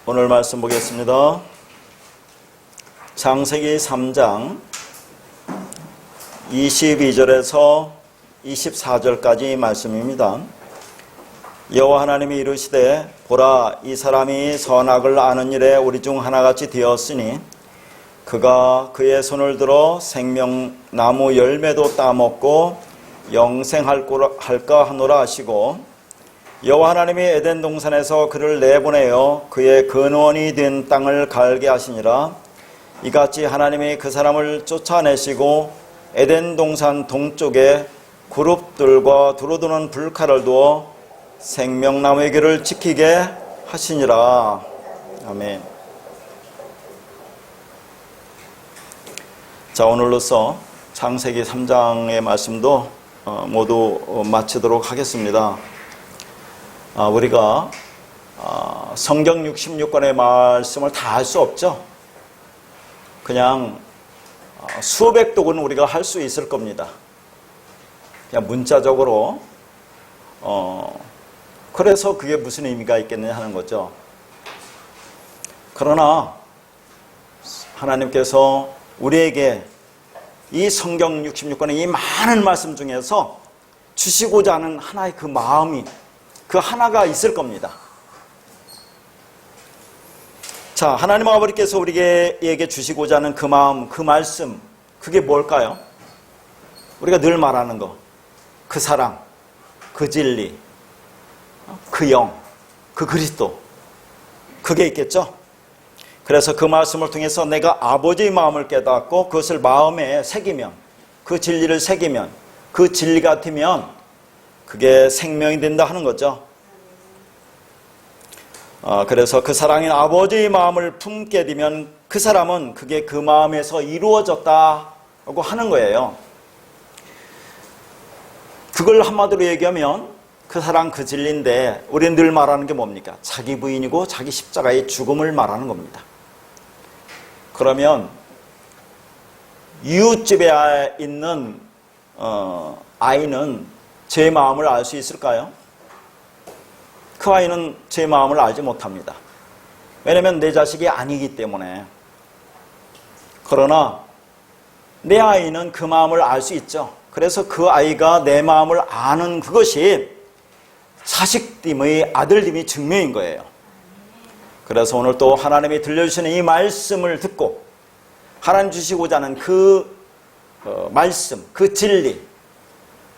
오늘 말씀 보겠습니다. 창세기 3장 22절에서 24절까지 말씀입니다. 여호와 하나님이 이르시되 보라, 이 사람이 선악을 아는 일에 우리 중 하나같이 되었으니 그가 그의 손을 들어 생명나무 열매도 따먹고 영생할까 하노라 하시고, 여호와 하나님이 에덴 동산에서 그를 내보내어 그의 근원이 된 땅을 갈게 하시니라. 이같이 하나님이 그 사람을 쫓아내시고 에덴 동산 동쪽에 그룹들과 두루두는 불칼을 두어 생명나무의 길을 지키게 하시니라. 아멘. 자, 오늘로써 창세기 3장의 말씀도 모두 마치도록 하겠습니다. 우리가 성경 66권의 말씀을 다 할 수 없죠. 그냥 수백 독은 우리가 할 수 있을 겁니다. 그냥 문자적으로. 그래서 그게 무슨 의미가 있겠느냐 하는 거죠. 그러나 하나님께서 우리에게 이 성경 66권의 이 많은 말씀 중에서 주시고자 하는 하나의 그 마음이, 그 하나가 있을 겁니다. 자, 하나님 아버지께서 우리에게 주시고자 하는 그 마음, 그 말씀, 그게 뭘까요? 우리가 늘 말하는 거, 그 사랑, 그 진리, 그 영, 그 그리스도, 그게 있겠죠? 그래서 그 말씀을 통해서 내가 아버지의 마음을 깨닫고 그것을 마음에 새기면, 그 진리를 새기면, 그 진리 같으면 그게 생명이 된다 하는 거죠. 그래서 그 사랑인 아버지의 마음을 품게 되면 그 사람은 그게 그 마음에서 이루어졌다고 하는 거예요. 그걸 한마디로 얘기하면 그 사랑, 그 진리인데 우리는 늘 말하는 게 뭡니까? 자기 부인이고 자기 십자가의 죽음을 말하는 겁니다. 그러면 이웃집에 있는 아이는 제 마음을 알 수 있을까요? 그 아이는 제 마음을 알지 못합니다. 왜냐하면 내 자식이 아니기 때문에. 그러나 내 아이는 그 마음을 알 수 있죠. 그래서 그 아이가 내 마음을 아는 그것이 자식됨의, 아들됨의 증명인 거예요. 그래서 오늘 또 하나님이 들려주시는 이 말씀을 듣고 하나님 주시고자 하는 그 말씀, 그 진리,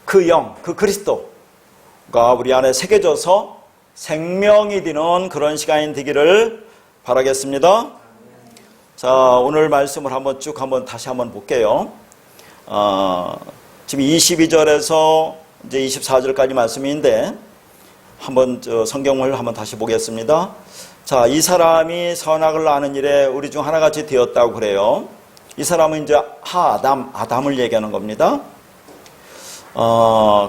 그 영, 그 그리스도가 우리 안에 새겨져서 생명이 되는 그런 시간이 되기를 바라겠습니다. 자, 오늘 말씀을 다시 한번 볼게요. 지금 22절에서 이제 24절까지 말씀인데 한번 성경을 한번 다시 보겠습니다. 자, 이 사람이 선악을 아는 일에 우리 중 하나같이 되었다고 그래요. 이 사람은 이제 아담을 얘기하는 겁니다.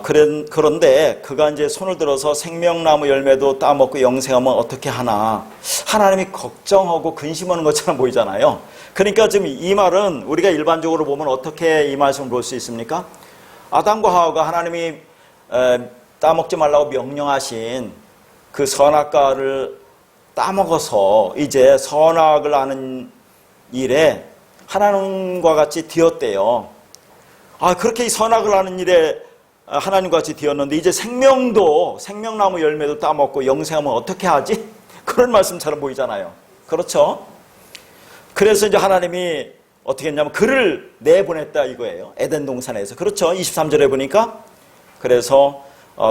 그런데 그가 이제 손을 들어서 생명나무 열매도 따먹고 영생하면 어떻게 하나. 하나님이 걱정하고 근심하는 것처럼 보이잖아요. 그러니까 지금 이 말은 우리가 일반적으로 보면 어떻게 이 말씀을 볼 수 있습니까? 아담과 하와가 하나님이 따먹지 말라고 명령하신 그 선악과를 따먹어서 이제 선악을 아는 일에 하나님과 같이 되었대요. 그렇게 이 선악을 하는 일에 하나님과 같이 되었는데 이제 생명나무 열매도 따먹고 영생하면 어떻게 하지? 그런 말씀처럼 보이잖아요. 그렇죠? 그래서 이제 하나님이 어떻게 했냐면 그를 내보냈다 이거예요. 에덴 동산에서. 그렇죠? 23절에 보니까. 그래서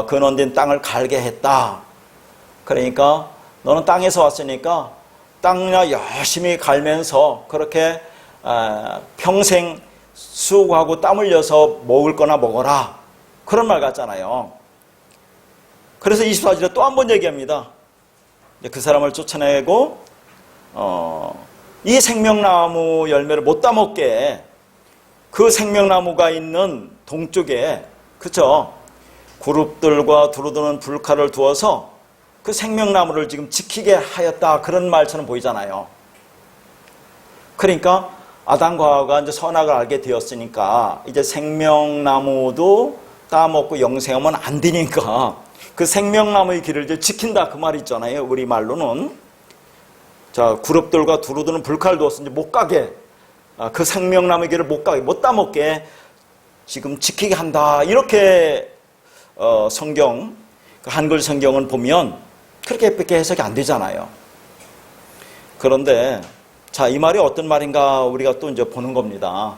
근원된 땅을 갈게 했다. 그러니까 너는 땅에서 왔으니까 땅이나 열심히 갈면서 그렇게 평생 수고하고 땀 흘려서 먹을 거나 먹어라. 그런 말 같잖아요. 그래서 24절에 또 한 번 얘기합니다. 그 사람을 쫓아내고 이 생명나무 열매를 못 따먹게 그 생명나무가 있는 동쪽에, 그쵸? 그룹들과 두루두는 불칼을 두어서 그 생명나무를 지금 지키게 하였다. 그런 말처럼 보이잖아요. 그러니까 아담과 하와가 이제 선악을 알게 되었으니까 이제 생명나무도 따먹고 영생하면 안 되니까 그 생명나무의 길을 이제 지킨다 그 말이 있잖아요. 우리 말로는. 자, 그룹들과 두루두는 불칼 두어서 이제 못 가게, 그 생명나무의 길을 못 가게, 못 따먹게 지금 지키게 한다. 이렇게 성경, 한글 성경은 보면 그렇게밖에 해석이 안 되잖아요. 그런데 자, 이 말이 어떤 말인가 우리가 또 이제 보는 겁니다.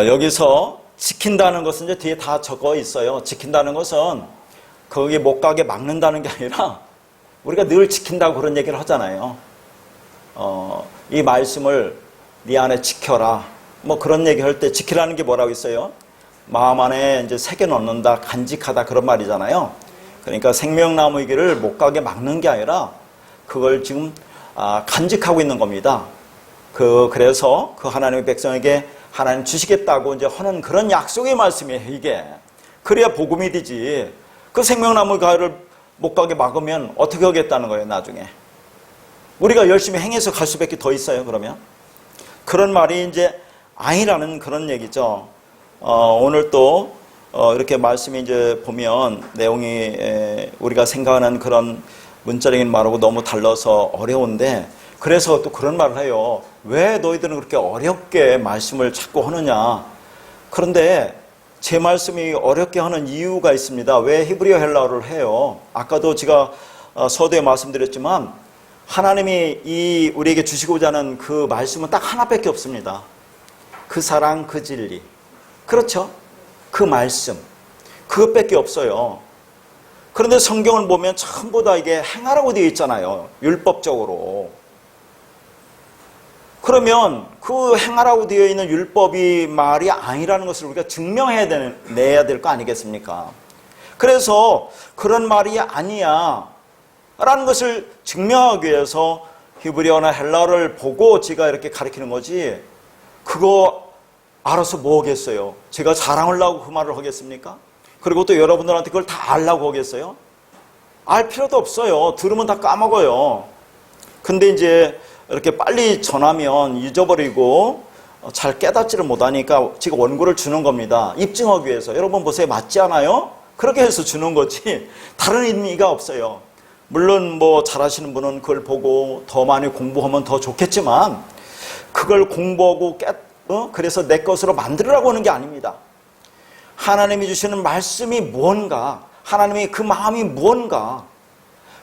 여기서 지킨다는 것은 이제 뒤에 다 적어 있어요. 지킨다는 것은 거기 못 가게 막는다는 게 아니라 우리가 늘 지킨다고 그런 얘기를 하잖아요. 이 말씀을 네 안에 지켜라. 뭐 그런 얘기 할 때 지키라는 게 뭐라고 있어요? 마음 안에 이제 새겨 넣는다, 간직하다 그런 말이잖아요. 그러니까 생명나무의 길을 못 가게 막는 게 아니라 그걸 지금 간직하고 있는 겁니다. 그래서 그 하나님의 백성에게 하나님 주시겠다고 이제 하는 그런 약속의 말씀이에요, 이게. 그래야 복음이 되지. 그 생명나무 가를 못 가게 막으면 어떻게 하겠다는 거예요, 나중에. 우리가 열심히 행해서 갈 수밖에 더 있어요, 그러면. 그런 말이 이제 아니라는 그런 얘기죠. 오늘 또 이렇게 말씀이 이제 보면 내용이 우리가 생각하는 그런 문자적인 말하고 너무 달라서 어려운데, 그래서 또 그런 말을 해요. 왜 너희들은 그렇게 어렵게 말씀을 자꾸 하느냐. 그런데 제 말씀이 어렵게 하는 이유가 있습니다. 왜 히브리어 헬라어를 해요? 아까도 제가 서두에 말씀드렸지만 하나님이 우리에게 주시고자 하는 그 말씀은 딱 하나밖에 없습니다. 그 사랑, 그 진리. 그렇죠? 그 말씀. 그것밖에 없어요. 그런데 성경을 보면 전부 다 이게 행하라고 되어 있잖아요. 율법적으로. 그러면 그 행하라고 되어 있는 율법이 말이 아니라는 것을 우리가 내야 될 거 아니겠습니까? 그래서 그런 말이 아니야 라는 것을 증명하기 위해서 히브리어나 헬라어를 보고 제가 이렇게 가르치는 거지, 그거 알아서 뭐 하겠어요? 제가 자랑하려고 그 말을 하겠습니까? 그리고 또 여러분들한테 그걸 다 알라고 하겠어요? 알 필요도 없어요. 들으면 다 까먹어요. 근데 이제 이렇게 빨리 전하면 잊어버리고 잘 깨닫지를 못하니까 지금 원고를 주는 겁니다. 입증하기 위해서. 여러분 보세요. 맞지 않아요? 그렇게 해서 주는 거지 다른 의미가 없어요. 물론 뭐 잘하시는 분은 그걸 보고 더 많이 공부하면 더 좋겠지만, 그걸 공부하고 그래서 내 것으로 만들으라고 하는 게 아닙니다. 하나님이 주시는 말씀이 무언가, 하나님의 그 마음이 무언가,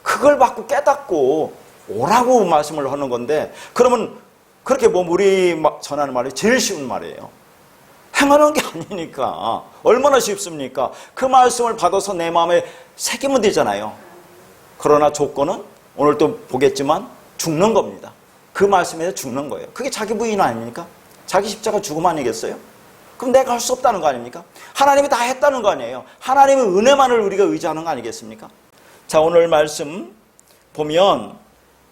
그걸 받고 깨닫고 오라고 말씀을 하는 건데, 그러면 그렇게 보면 우리 전하는 말이 제일 쉬운 말이에요. 행하는 게 아니니까. 얼마나 쉽습니까? 그 말씀을 받아서 내 마음에 새기면 되잖아요. 그러나 조건은 오늘 또 보겠지만 죽는 겁니다. 그 말씀에서 죽는 거예요. 그게 자기 부인 아닙니까? 자기 십자가 죽음 아니겠어요? 그럼 내가 할 수 없다는 거 아닙니까? 하나님이 다 했다는 거 아니에요. 하나님의 은혜만을 우리가 의지하는 거 아니겠습니까? 자, 오늘 말씀 보면,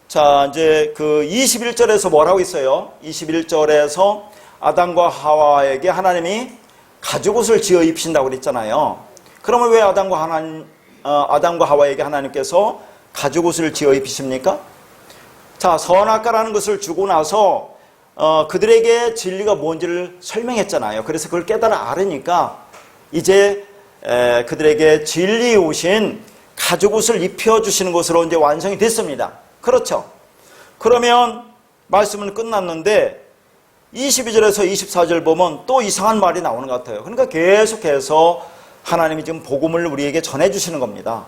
자, 이제 그 21절에서 뭐라고 있어요? 21절에서 아담과 하와에게 하나님이 가죽옷을 지어 입힌다고 그랬잖아요. 그러면 왜 아담과 하와에게 하나님께서 가죽옷을 지어 입히십니까? 자, 선악과라는 것을 주고 나서 그들에게 진리가 뭔지를 설명했잖아요. 그래서 그걸 깨달아 알으니까 이제 그들에게 진리 오신 가죽옷을 입혀주시는 것으로 이제 완성이 됐습니다. 그렇죠? 그러면 말씀은 끝났는데 22절에서 24절 보면 또 이상한 말이 나오는 것 같아요. 그러니까 계속해서 하나님이 지금 복음을 우리에게 전해주시는 겁니다.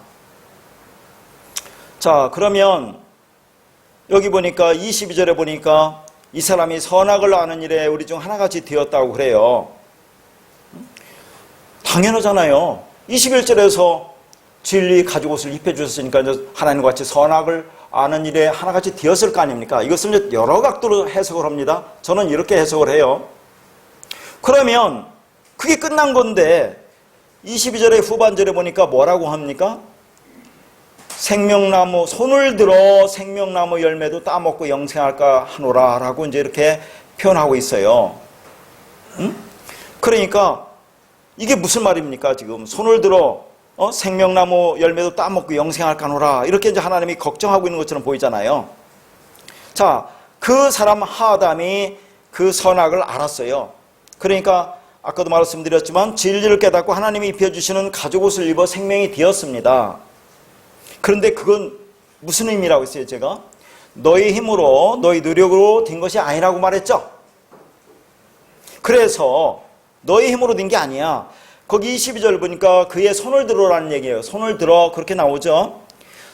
자, 그러면 여기 보니까 22절에 보니까 이 사람이 선악을 아는 일에 우리 중 하나같이 되었다고 그래요. 당연하잖아요. 21절에서 진리 가죽옷을 입혀주셨으니까 하나님과 같이 선악을 아는 일에 하나같이 되었을 거 아닙니까? 이것을 이제 여러 각도로 해석을 합니다. 저는 이렇게 해석을 해요. 그러면 그게 끝난 건데 22절의 후반절에 보니까 뭐라고 합니까? 생명나무, 손을 들어 생명나무 열매도 따먹고 영생할까 하노라 라고 이제 이렇게 표현하고 있어요. 그러니까 이게 무슨 말입니까? 지금 손을 들어 생명나무 열매도 따먹고 영생할까 하노라, 이렇게 이제 하나님이 걱정하고 있는 것처럼 보이잖아요. 자, 그 사람 하담이 그 선악을 알았어요. 그러니까 아까도 말씀드렸지만 진리를 깨닫고 하나님이 입혀주시는 가죽옷을 입어 생명이 되었습니다. 그런데 그건 무슨 의미라고 했어요, 제가? 너희 힘으로, 너희 노력으로 된 것이 아니라고 말했죠? 그래서 너희 힘으로 된 게 아니야. 거기 22절 보니까 그의 손을 들어라는 얘기예요. 손을 들어, 그렇게 나오죠?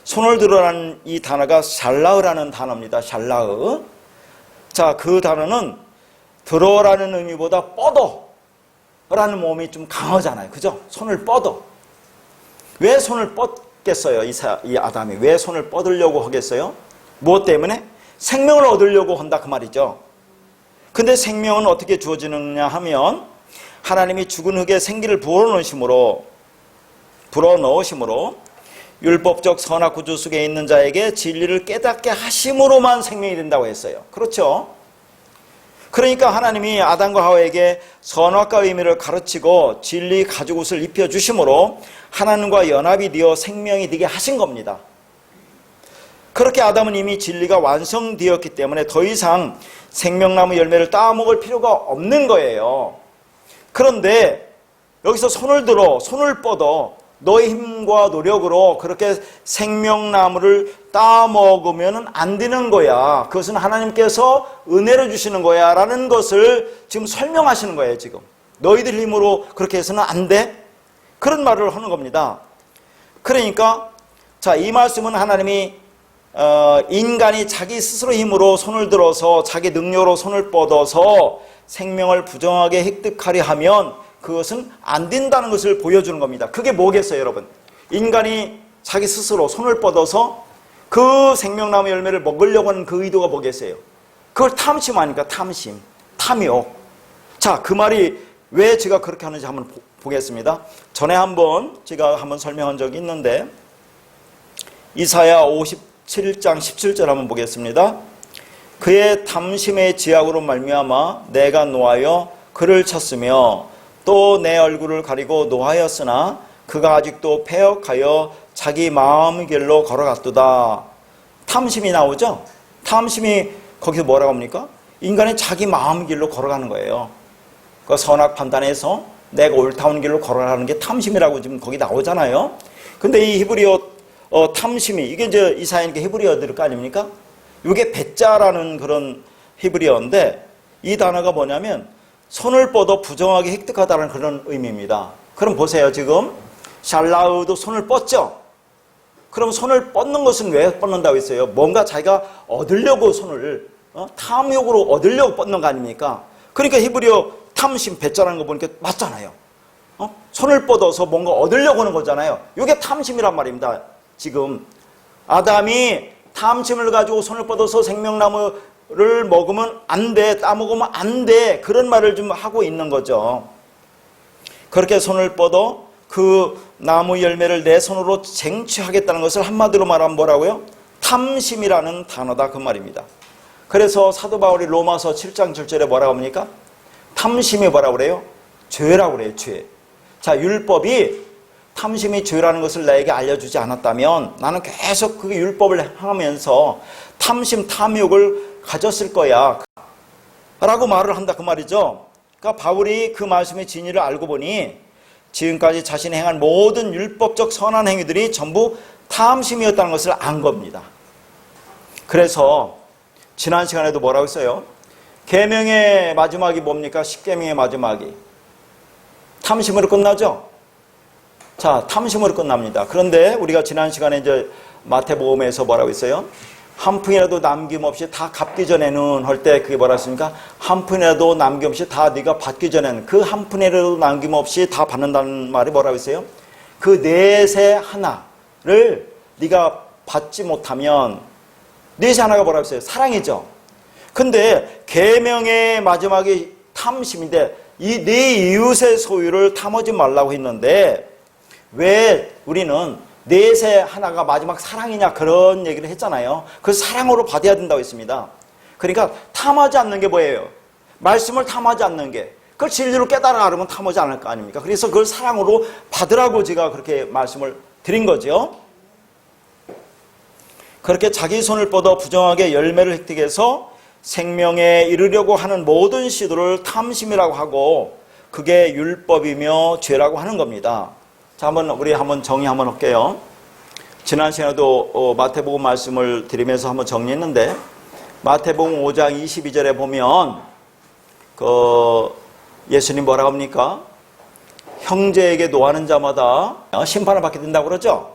손을 들어라는 이 단어가 샬라흐라는 단어입니다. 샬라흐. 자, 그 단어는 들어라는 의미보다 뻗어라는 몸이 좀 강하잖아요. 그죠? 손을 뻗어. 왜 손을 뻗겠어요? 이 아담이. 왜 손을 뻗으려고 하겠어요? 무엇 때문에? 생명을 얻으려고 한다 그 말이죠. 근데 생명은 어떻게 주어지느냐 하면 하나님이 죽은 흙에 생기를 불어넣으심으로 율법적 선악 구조 속에 있는 자에게 진리를 깨닫게 하심으로만 생명이 된다고 했어요. 그렇죠? 그러니까 하나님이 아담과 하와에게 선악과 의미를 가르치고 진리 가죽옷을 입혀주심으로 하나님과 연합이 되어 생명이 되게 하신 겁니다. 그렇게 아담은 이미 진리가 완성되었기 때문에 더 이상 생명나무 열매를 따먹을 필요가 없는 거예요. 그런데 여기서 손을 들어, 손을 뻗어 너의 힘과 노력으로 그렇게 생명나무를 따먹으면 안 되는 거야. 그것은 하나님께서 은혜로 주시는 거야 라는 것을 지금 설명하시는 거예요. 지금 너희들 힘으로 그렇게 해서는 안 돼. 그런 말을 하는 겁니다. 그러니까 자, 이 말씀은 하나님이 인간이 자기 스스로 힘으로 손을 들어서 자기 능력으로 손을 뻗어서 생명을 부정하게 획득하려 하면 그것은 안 된다는 것을 보여주는 겁니다. 그게 뭐겠어요, 여러분? 인간이 자기 스스로 손을 뻗어서 그 생명나무 열매를 먹으려고 하는 그 의도가 뭐겠어요? 그걸 탐심하니까 탐심, 탐욕. 자, 그 말이 왜 제가 그렇게 하는지 한번 보겠습니다. 전에 제가 한번 설명한 적이 있는데 이사야 57장 17절 한번 보겠습니다. 그의 탐심의 지약으로 말미암아 내가 노하여 그를 쳤으며 또 내 얼굴을 가리고 노하였으나 그가 아직도 패역하여 자기 마음의 길로 걸어갔도다. 탐심이 나오죠? 탐심이 거기서 뭐라고 합니까? 인간이 자기 마음의 길로 걸어가는 거예요. 그 선악 판단해서 내가 옳다운 길로 걸어가는 게 탐심이라고 지금 거기 나오잖아요. 근데 이 히브리어 탐심이 이게 이제 이사야니까 히브리어들 거 아닙니까? 이게 배짜라는 그런 히브리어인데 이 단어가 뭐냐면 손을 뻗어 부정하게 획득하다는 그런 의미입니다. 그럼 보세요. 지금 샬라흐도 손을 뻗죠? 그럼 손을 뻗는 것은 왜 뻗는다고 했어요? 뭔가 자기가 얻으려고 손을 탐욕으로 얻으려고 뻗는 거 아닙니까? 그러니까 히브리어 탐심 배짜라는 거 보니까 맞잖아요. 손을 뻗어서 뭔가 얻으려고 하는 거잖아요. 이게 탐심이란 말입니다. 지금 아담이 탐심을 가지고 손을 뻗어서 생명나무를 먹으면 안 돼, 따먹으면 안 돼, 그런 말을 좀 하고 있는 거죠. 그렇게 손을 뻗어 그 나무 열매를 내 손으로 쟁취하겠다는 것을 한마디로 말하면 뭐라고요? 탐심이라는 단어다 그 말입니다. 그래서 사도 바울이 로마서 7장 7절에 뭐라고 합니까? 탐심이 뭐라고 그래요? 죄라고 그래요. 죄. 자, 율법이 탐심이 죄라는 것을 나에게 알려주지 않았다면 나는 계속 그 율법을 행하면서 탐심, 탐욕을 가졌을 거야 라고 말을 한다 그 말이죠. 그러니까 바울이 그 말씀의 진리를 알고 보니 지금까지 자신이 행한 모든 율법적 선한 행위들이 전부 탐심이었다는 것을 안 겁니다. 그래서 지난 시간에도 뭐라고 했어요? 계명의 마지막이 뭡니까? 십계명의 마지막이 탐심으로 끝나죠? 자, 탐심으로 끝납니다. 그런데 우리가 지난 시간에 이제 마태복음에서 뭐라고 했어요? 한 푼이라도 남김없이 다 갚기 전에는 할 때 그게 뭐라 했습니까? 한 푼이라도 남김없이 다 네가 받기 전에는 그 한 푼이라도 남김없이 다 받는다는 말이 뭐라고 했어요? 그 넷의 하나를 네가 받지 못하면 넷의 하나가 뭐라고 했어요? 사랑이죠. 근데 계명의 마지막이 탐심인데 이 네 이웃의 소유를 탐하지 말라고 했는데 왜 우리는 넷의 하나가 마지막 사랑이냐 그런 얘기를 했잖아요. 그 사랑으로 받아야 된다고 했습니다. 그러니까 탐하지 않는 게 뭐예요? 말씀을 탐하지 않는 게 그걸 진리로 깨달아 그러면 탐하지 않을 거 아닙니까? 그래서 그걸 사랑으로 받으라고 제가 그렇게 말씀을 드린 거죠. 그렇게 자기 손을 뻗어 부정하게 열매를 획득해서 생명에 이르려고 하는 모든 시도를 탐심이라고 하고 그게 율법이며 죄라고 하는 겁니다. 자, 우리 한번 정의 한번 할게요. 지난 시간에도 마태복음 말씀을 드리면서 한번 정리했는데, 마태복음 5장 22절에 보면 예수님 뭐라고 합니까? 형제에게 노하는 자마다 심판을 받게 된다고 그러죠.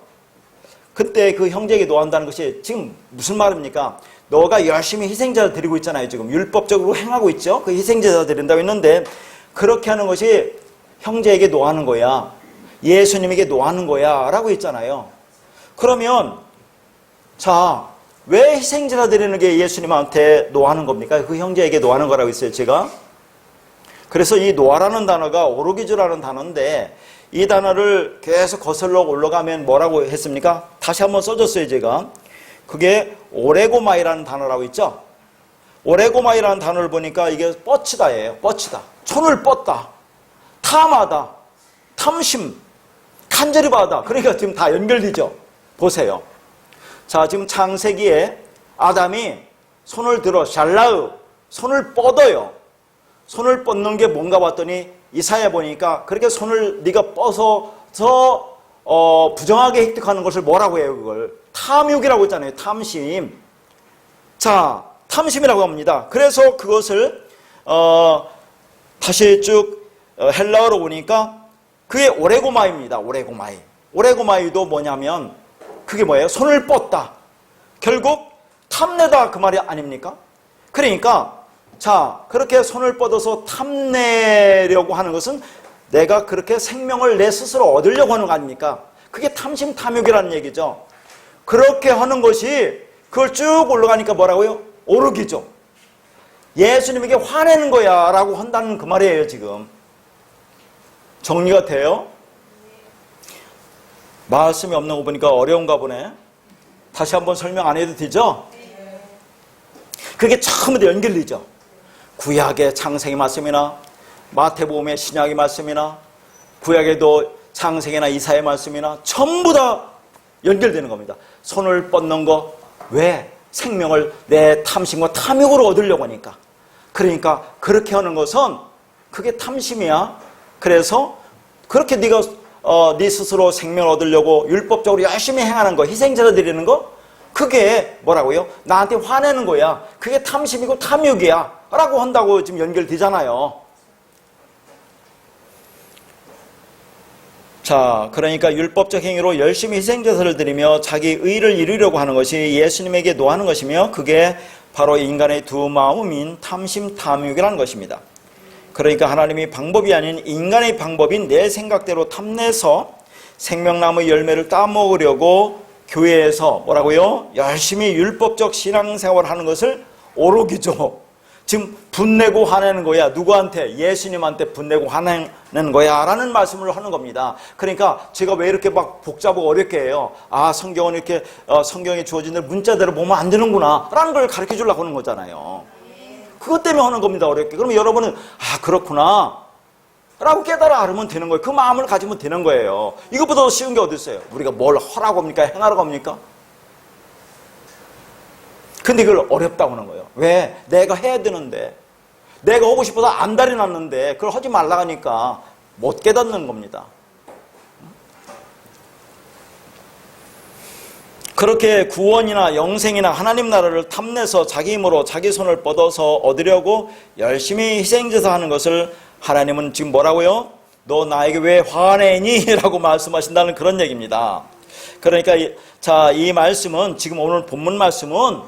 그때 그 형제에게 노한다는 것이 지금 무슨 말입니까? 너가 열심히 희생제를 드리고 있잖아요. 지금 율법적으로 행하고 있죠. 그 희생제를 드린다고 했는데, 그렇게 하는 것이 형제에게 노하는 거야, 예수님에게 노하는 거야 라고 했잖아요. 그러면 자, 왜 희생제를 드리는 게 예수님한테 노하는 겁니까? 그 형제에게 노하는 거라고 했어요, 제가. 그래서 이 노하라는 단어가 오르기주라는 단어인데, 이 단어를 계속 거슬러 올라가면 뭐라고 했습니까? 다시 한번 써줬어요, 제가. 그게 오레고마이라는 단어라고 있죠. 오레고마이라는 단어를 보니까 이게 뻗치다예요. 뻗치다. 손을 뻗다. 탐하다. 탐심. 간절히 바다. 그러니까 지금 다 연결되죠. 보세요. 자, 지금 창세기에 아담이 손을 들어 샬라으, 손을 뻗어요. 손을 뻗는 게 뭔가 봤더니 이사야 보니까 그렇게 손을 네가 뻗어서 부정하게 획득하는 것을 뭐라고 해요? 그걸 탐욕이라고 했잖아요. 탐심. 자, 탐심이라고 합니다. 그래서 그것을 다시 쭉 헬라어로 보니까 그게 오레고마입니다. 오레고마이. 오레고마이도 뭐냐면 그게 뭐예요? 손을 뻗다. 결국 탐내다 그 말이 아닙니까? 그러니까 자, 그렇게 손을 뻗어서 탐내려고 하는 것은 내가 그렇게 생명을 내 스스로 얻으려고 하는 거 아닙니까? 그게 탐심, 탐욕이라는 얘기죠. 그렇게 하는 것이 그걸 쭉 올라가니까 뭐라고요? 오르기죠. 예수님에게 화내는 거야 라고 한다는 그 말이에요, 지금. 정리가 돼요? 말씀이 없는 거 보니까 어려운가 보네. 다시 한번 설명 안 해도 되죠? 그게 처음부터 연결되죠. 구약의 창세기 말씀이나 마태복음의 신약의 말씀이나 구약에도 창세기나 이사의 말씀이나 전부 다 연결되는 겁니다. 손을 뻗는 거 왜? 생명을 내 탐심과 탐욕으로 얻으려고 하니까. 그러니까 그렇게 하는 것은 그게 탐심이야. 그래서 그렇게 네가 네 스스로 생명을 얻으려고 율법적으로 열심히 행하는 거, 희생제를 드리는 거, 그게 뭐라고요? 나한테 화내는 거야. 그게 탐심이고 탐욕이야 라고 한다고 지금 연결되잖아요. 자, 그러니까 율법적 행위로 열심히 희생제사를 드리며 자기 의를 이루려고 하는 것이 예수님에게 노하는 것이며, 그게 바로 인간의 두 마음인 탐심, 탐욕이라는 것입니다. 그러니까 하나님의 방법이 아닌 인간의 방법인 내 생각대로 탐내서 생명나무 열매를 따먹으려고 교회에서 뭐라고요? 열심히 율법적 신앙생활을 하는 것을 오르기죠. 지금 분내고 화내는 거야. 누구한테? 예수님한테 분내고 화내는 거야 라는 말씀을 하는 겁니다. 그러니까 제가 왜 이렇게 막 복잡하고 어렵게 해요? 아, 성경은 이렇게 성경에 주어진 대로 문자대로 보면 안 되는구나 라는 걸 가르쳐 주려고 하는 거잖아요. 그것 때문에 하는 겁니다, 어렵게. 그러면 여러분은 아, 그렇구나 라고 깨달아 알면 되는 거예요. 그 마음을 가지면 되는 거예요. 이것보다 더 쉬운 게 어디 있어요? 우리가 뭘 하라고 합니까? 행하라고 합니까? 근데 이걸 어렵다고 하는 거예요. 왜? 내가 해야 되는데, 내가 하고 싶어서 안달이 났는데 그걸 하지 말라고 하니까 못 깨닫는 겁니다. 그렇게 구원이나 영생이나 하나님 나라를 탐내서 자기 힘으로 자기 손을 뻗어서 얻으려고 열심히 희생제사 하는 것을 하나님은 지금 뭐라고요? 너 나에게 왜 화내니? 라고 말씀하신다는 그런 얘기입니다. 그러니까 자, 이 말씀은, 지금 오늘 본문 말씀은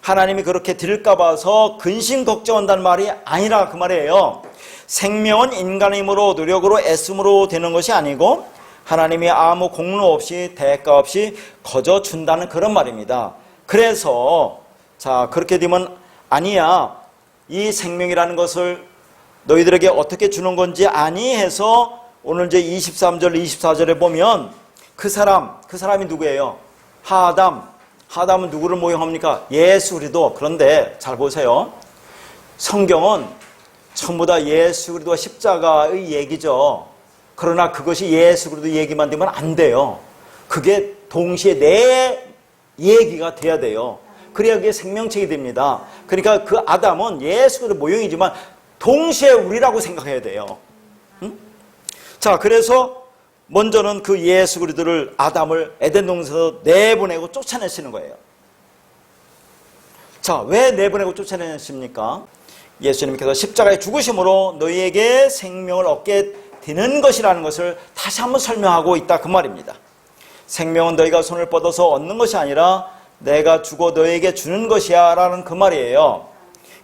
하나님이 그렇게 드릴까 봐서 근심 걱정한다는 말이 아니라 그 말이에요. 생명은 인간의 힘으로 노력으로 애씀으로 되는 것이 아니고 하나님이 아무 공로 없이 대가 없이 거저 준다는 그런 말입니다. 그래서 자, 그렇게 되면 아니야, 이 생명이라는 것을 너희들에게 어떻게 주는 건지 아니 해서 오늘 이제 23절 24절에 보면 그 사람이 누구예요? 하담은 누구를 모형합니까? 예수 그리스도. 그런데 잘 보세요. 성경은 전부 다 예수 그리스도와 십자가의 얘기죠. 그러나 그것이 예수 그리스도 얘기만 되면 안 돼요. 그게 동시에 내 얘기가 돼야 돼요. 그래야 그게 생명체가 됩니다. 그러니까 그 아담은 예수 그리스도 모형이지만 동시에 우리라고 생각해야 돼요. 응? 자, 그래서 먼저는 그 예수 그리스도를 아담을 에덴 동산에서 내보내고 쫓아내시는 거예요. 자, 왜 내보내고 쫓아내십니까? 예수님께서 십자가의 죽으심으로 너희에게 생명을 얻게 되는 것이라는 것을 다시 한번 설명하고 있다 그 말입니다. 생명은 너희가 손을 뻗어서 얻는 것이 아니라 내가 주고 너희에게 주는 것이야 라는 그 말이에요.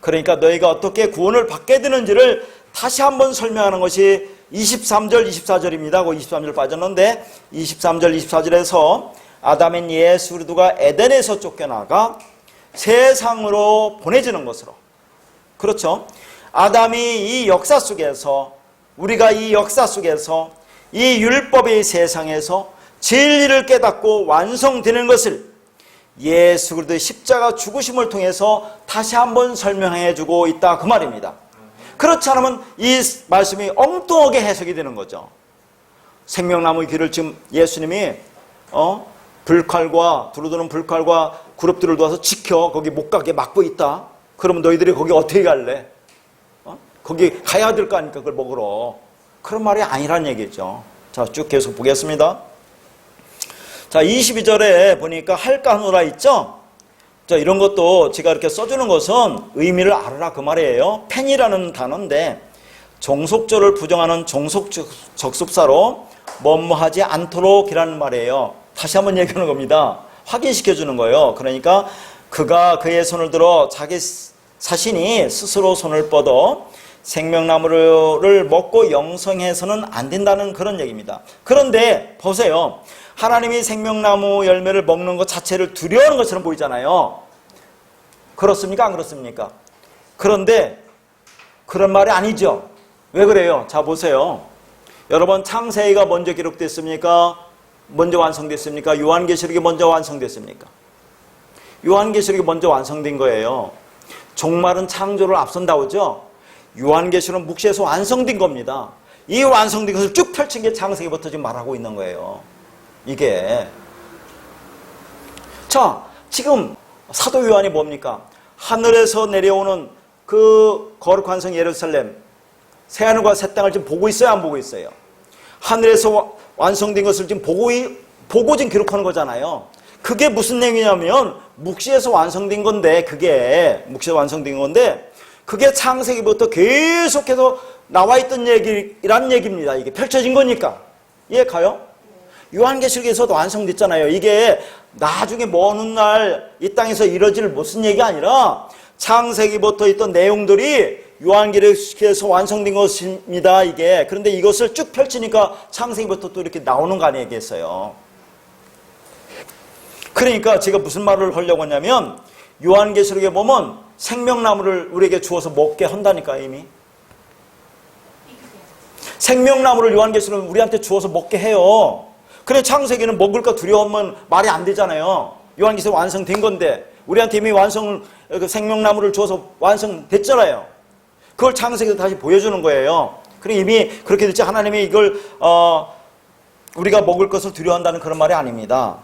그러니까 너희가 어떻게 구원을 받게 되는지를 다시 한번 설명하는 것이 23절, 24절입니다. 그 23절 빠졌는데 23절, 24절에서 아담인 예수 그리스도가 에덴에서 쫓겨나가 세상으로 보내지는 것으로, 그렇죠? 아담이 이 역사 속에서, 우리가 이 역사 속에서 이 율법의 세상에서 진리를 깨닫고 완성되는 것을 예수 그리스도의 십자가 죽으심을 통해서 다시 한번 설명해 주고 있다 그 말입니다. 그렇지 않으면 이 말씀이 엉뚱하게 해석이 되는 거죠. 생명나무의 길을 지금 예수님이 불칼과 두루두는 불칼과 그룹들을 두어서 지켜 거기 못 가게 막고 있다. 그러면 너희들이 거기 어떻게 갈래? 거기 가야 될 거 아닙니까? 그걸 먹으러. 그런 말이 아니란 얘기죠. 자, 쭉 계속 보겠습니다. 자, 22절에 보니까 할까 하노라 있죠? 자, 이런 것도 제가 이렇게 써주는 것은 의미를 알아라 그 말이에요. 펜이라는 단어인데 종속절을 부정하는 종속적습사로 뭐뭐하지 않도록이라는 말이에요. 다시 한번 얘기하는 겁니다. 확인시켜 주는 거예요. 그러니까 그가 그의 손을 들어 자기 자신이 스스로 손을 뻗어 생명나무를 먹고 영성해서는 안 된다는 그런 얘기입니다. 그런데 보세요. 하나님이 생명나무 열매를 먹는 것 자체를 두려워하는 것처럼 보이잖아요. 그렇습니까? 안 그렇습니까? 그런데 그런 말이 아니죠. 왜 그래요? 자, 보세요. 여러분, 창세기가 먼저 기록됐습니까? 먼저 완성됐습니까? 요한계시록이 먼저 완성됐습니까? 요한계시록이 먼저 완성된 거예요. 종말은 창조를 앞선다 오죠? 요한계시록은 묵시에서 완성된 겁니다. 이 완성된 것을 쭉 펼친 게 창세기부터 지금 말하고 있는 거예요. 이게. 자, 지금 사도 요한이 뭡니까? 하늘에서 내려오는 그 거룩한 성 예루살렘, 새하늘과 새 땅을 지금 보고 있어요? 안 보고 있어요? 하늘에서 완성된 것을 지금 보고 지금 기록하는 거잖아요. 그게 무슨 내용이냐면 묵시에서 완성된 건데, 묵시에서 완성된 건데, 그게 창세기부터 계속해서 나와 있던 얘기란 얘기입니다. 이게 펼쳐진 거니까. 이해 가요? 요한계시록에서도 완성됐잖아요. 이게 나중에 먼 훗날 이 땅에서 이뤄질 무슨 얘기가 아니라 창세기부터 있던 내용들이 요한계시록에서 완성된 것입니다. 이게. 그런데 이것을 쭉 펼치니까 창세기부터 또 이렇게 나오는 거 아니겠어요? 그러니까 제가 무슨 말을 하려고 하냐면 요한계시록에 보면 생명나무를 우리에게 주어서 먹게 한다니까 이미. 생명나무를 요한계시록은 우리한테 주어서 먹게 해요. 그래 창세기는 먹을 거 두려우면 말이 안 되잖아요. 요한계시록 완성된 건데 우리한테 이미 생명나무를 주어서 완성됐잖아요. 그걸 창세기에서 다시 보여주는 거예요. 그래 이미 그렇게 됐지 하나님이 이걸 우리가 먹을 것을 두려워한다는 그런 말이 아닙니다.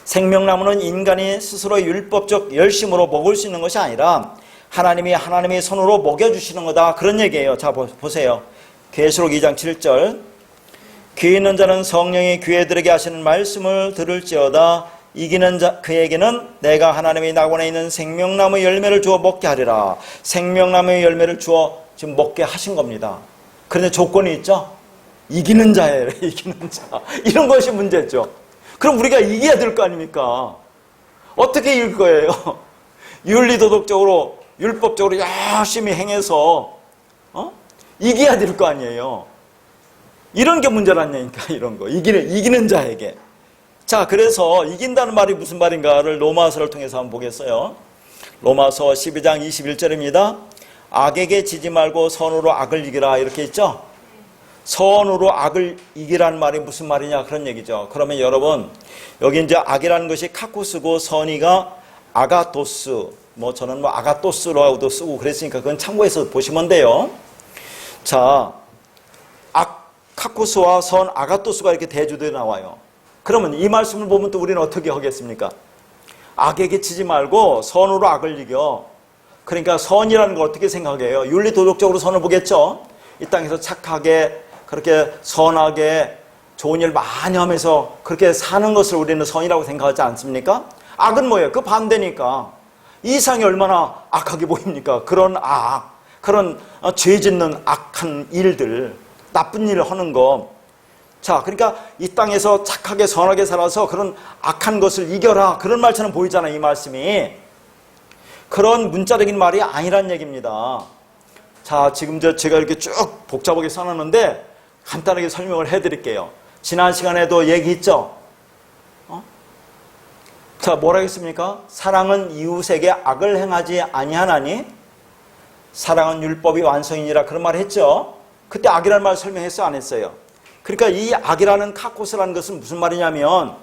생명나무는 인간이 스스로 율법적 열심으로 먹을 수 있는 것이 아니라 하나님의 손으로 먹여주시는 거다. 그런 얘기예요. 자 보세요. 계시록 2장 7절 귀 있는 자는 성령이 귀에들에게 하시는 말씀을 들을지어다. 이기는 자 그에게는 내가 하나님의 낙원에 있는 생명나무 열매를 주어 먹게 하리라. 생명나무의 열매를 주어 지금 먹게 하신 겁니다. 그런데 조건이 있죠. 이기는 자예요. 이기는 자. 이런 것이 문제죠. 그럼 우리가 이겨야 될 거 아닙니까? 어떻게 이길 거예요? 윤리도덕적으로 율법적으로 열심히 행해서 이겨야 될 거 아니에요. 이런 게 문제라니까. 이런 거 이기는 자에게. 자, 그래서 이긴다는 말이 무슨 말인가를 로마서를 통해서 한번 보겠어요. 로마서 12장 21절입니다. 악에게 지지 말고 선으로 악을 이기라 이렇게 있죠. 선으로 악을 이기라는 말이 무슨 말이냐 그런 얘기죠. 그러면 여러분 여기 이제 악이라는 것이 카쿠스고 선이가 아가토스, 저는 아가토스로도 쓰고 그랬으니까 그건 참고해서 보시면 돼요. 자, 카쿠스와 선 아가토스가 이렇게 대조되어 나와요. 그러면 이 말씀을 보면 또 우리는 어떻게 하겠습니까? 악에게 치지 말고 선으로 악을 이겨. 그러니까 선이라는 걸 어떻게 생각해요? 윤리도덕적으로 선을 보겠죠. 이 땅에서 착하게 그렇게 선하게 좋은 일 많이 하면서 그렇게 사는 것을 우리는 선이라고 생각하지 않습니까? 악은 뭐예요? 그 반대니까. 이 세상이 얼마나 악하게 보입니까? 그런 악, 그런 죄 짓는 악한 일들, 나쁜 일을 하는 거. 자, 그러니까 이 땅에서 착하게 선하게 살아서 그런 악한 것을 이겨라. 그런 말처럼 보이잖아요, 이 말씀이. 그런 문자적인 말이 아니란 얘기입니다. 자, 지금 제가 이렇게 쭉 복잡하게 써놨는데 간단하게 설명을 해드릴게요. 지난 시간에도 얘기했죠? 자, 뭐라 했습니까? 사랑은 이웃에게 악을 행하지 아니하나니 사랑은 율법이 완성이니라 그런 말을 했죠. 그때 악이라는 말 설명했어요? 안 했어요? 그러니까 이 악이라는 카코스라는 것은 무슨 말이냐면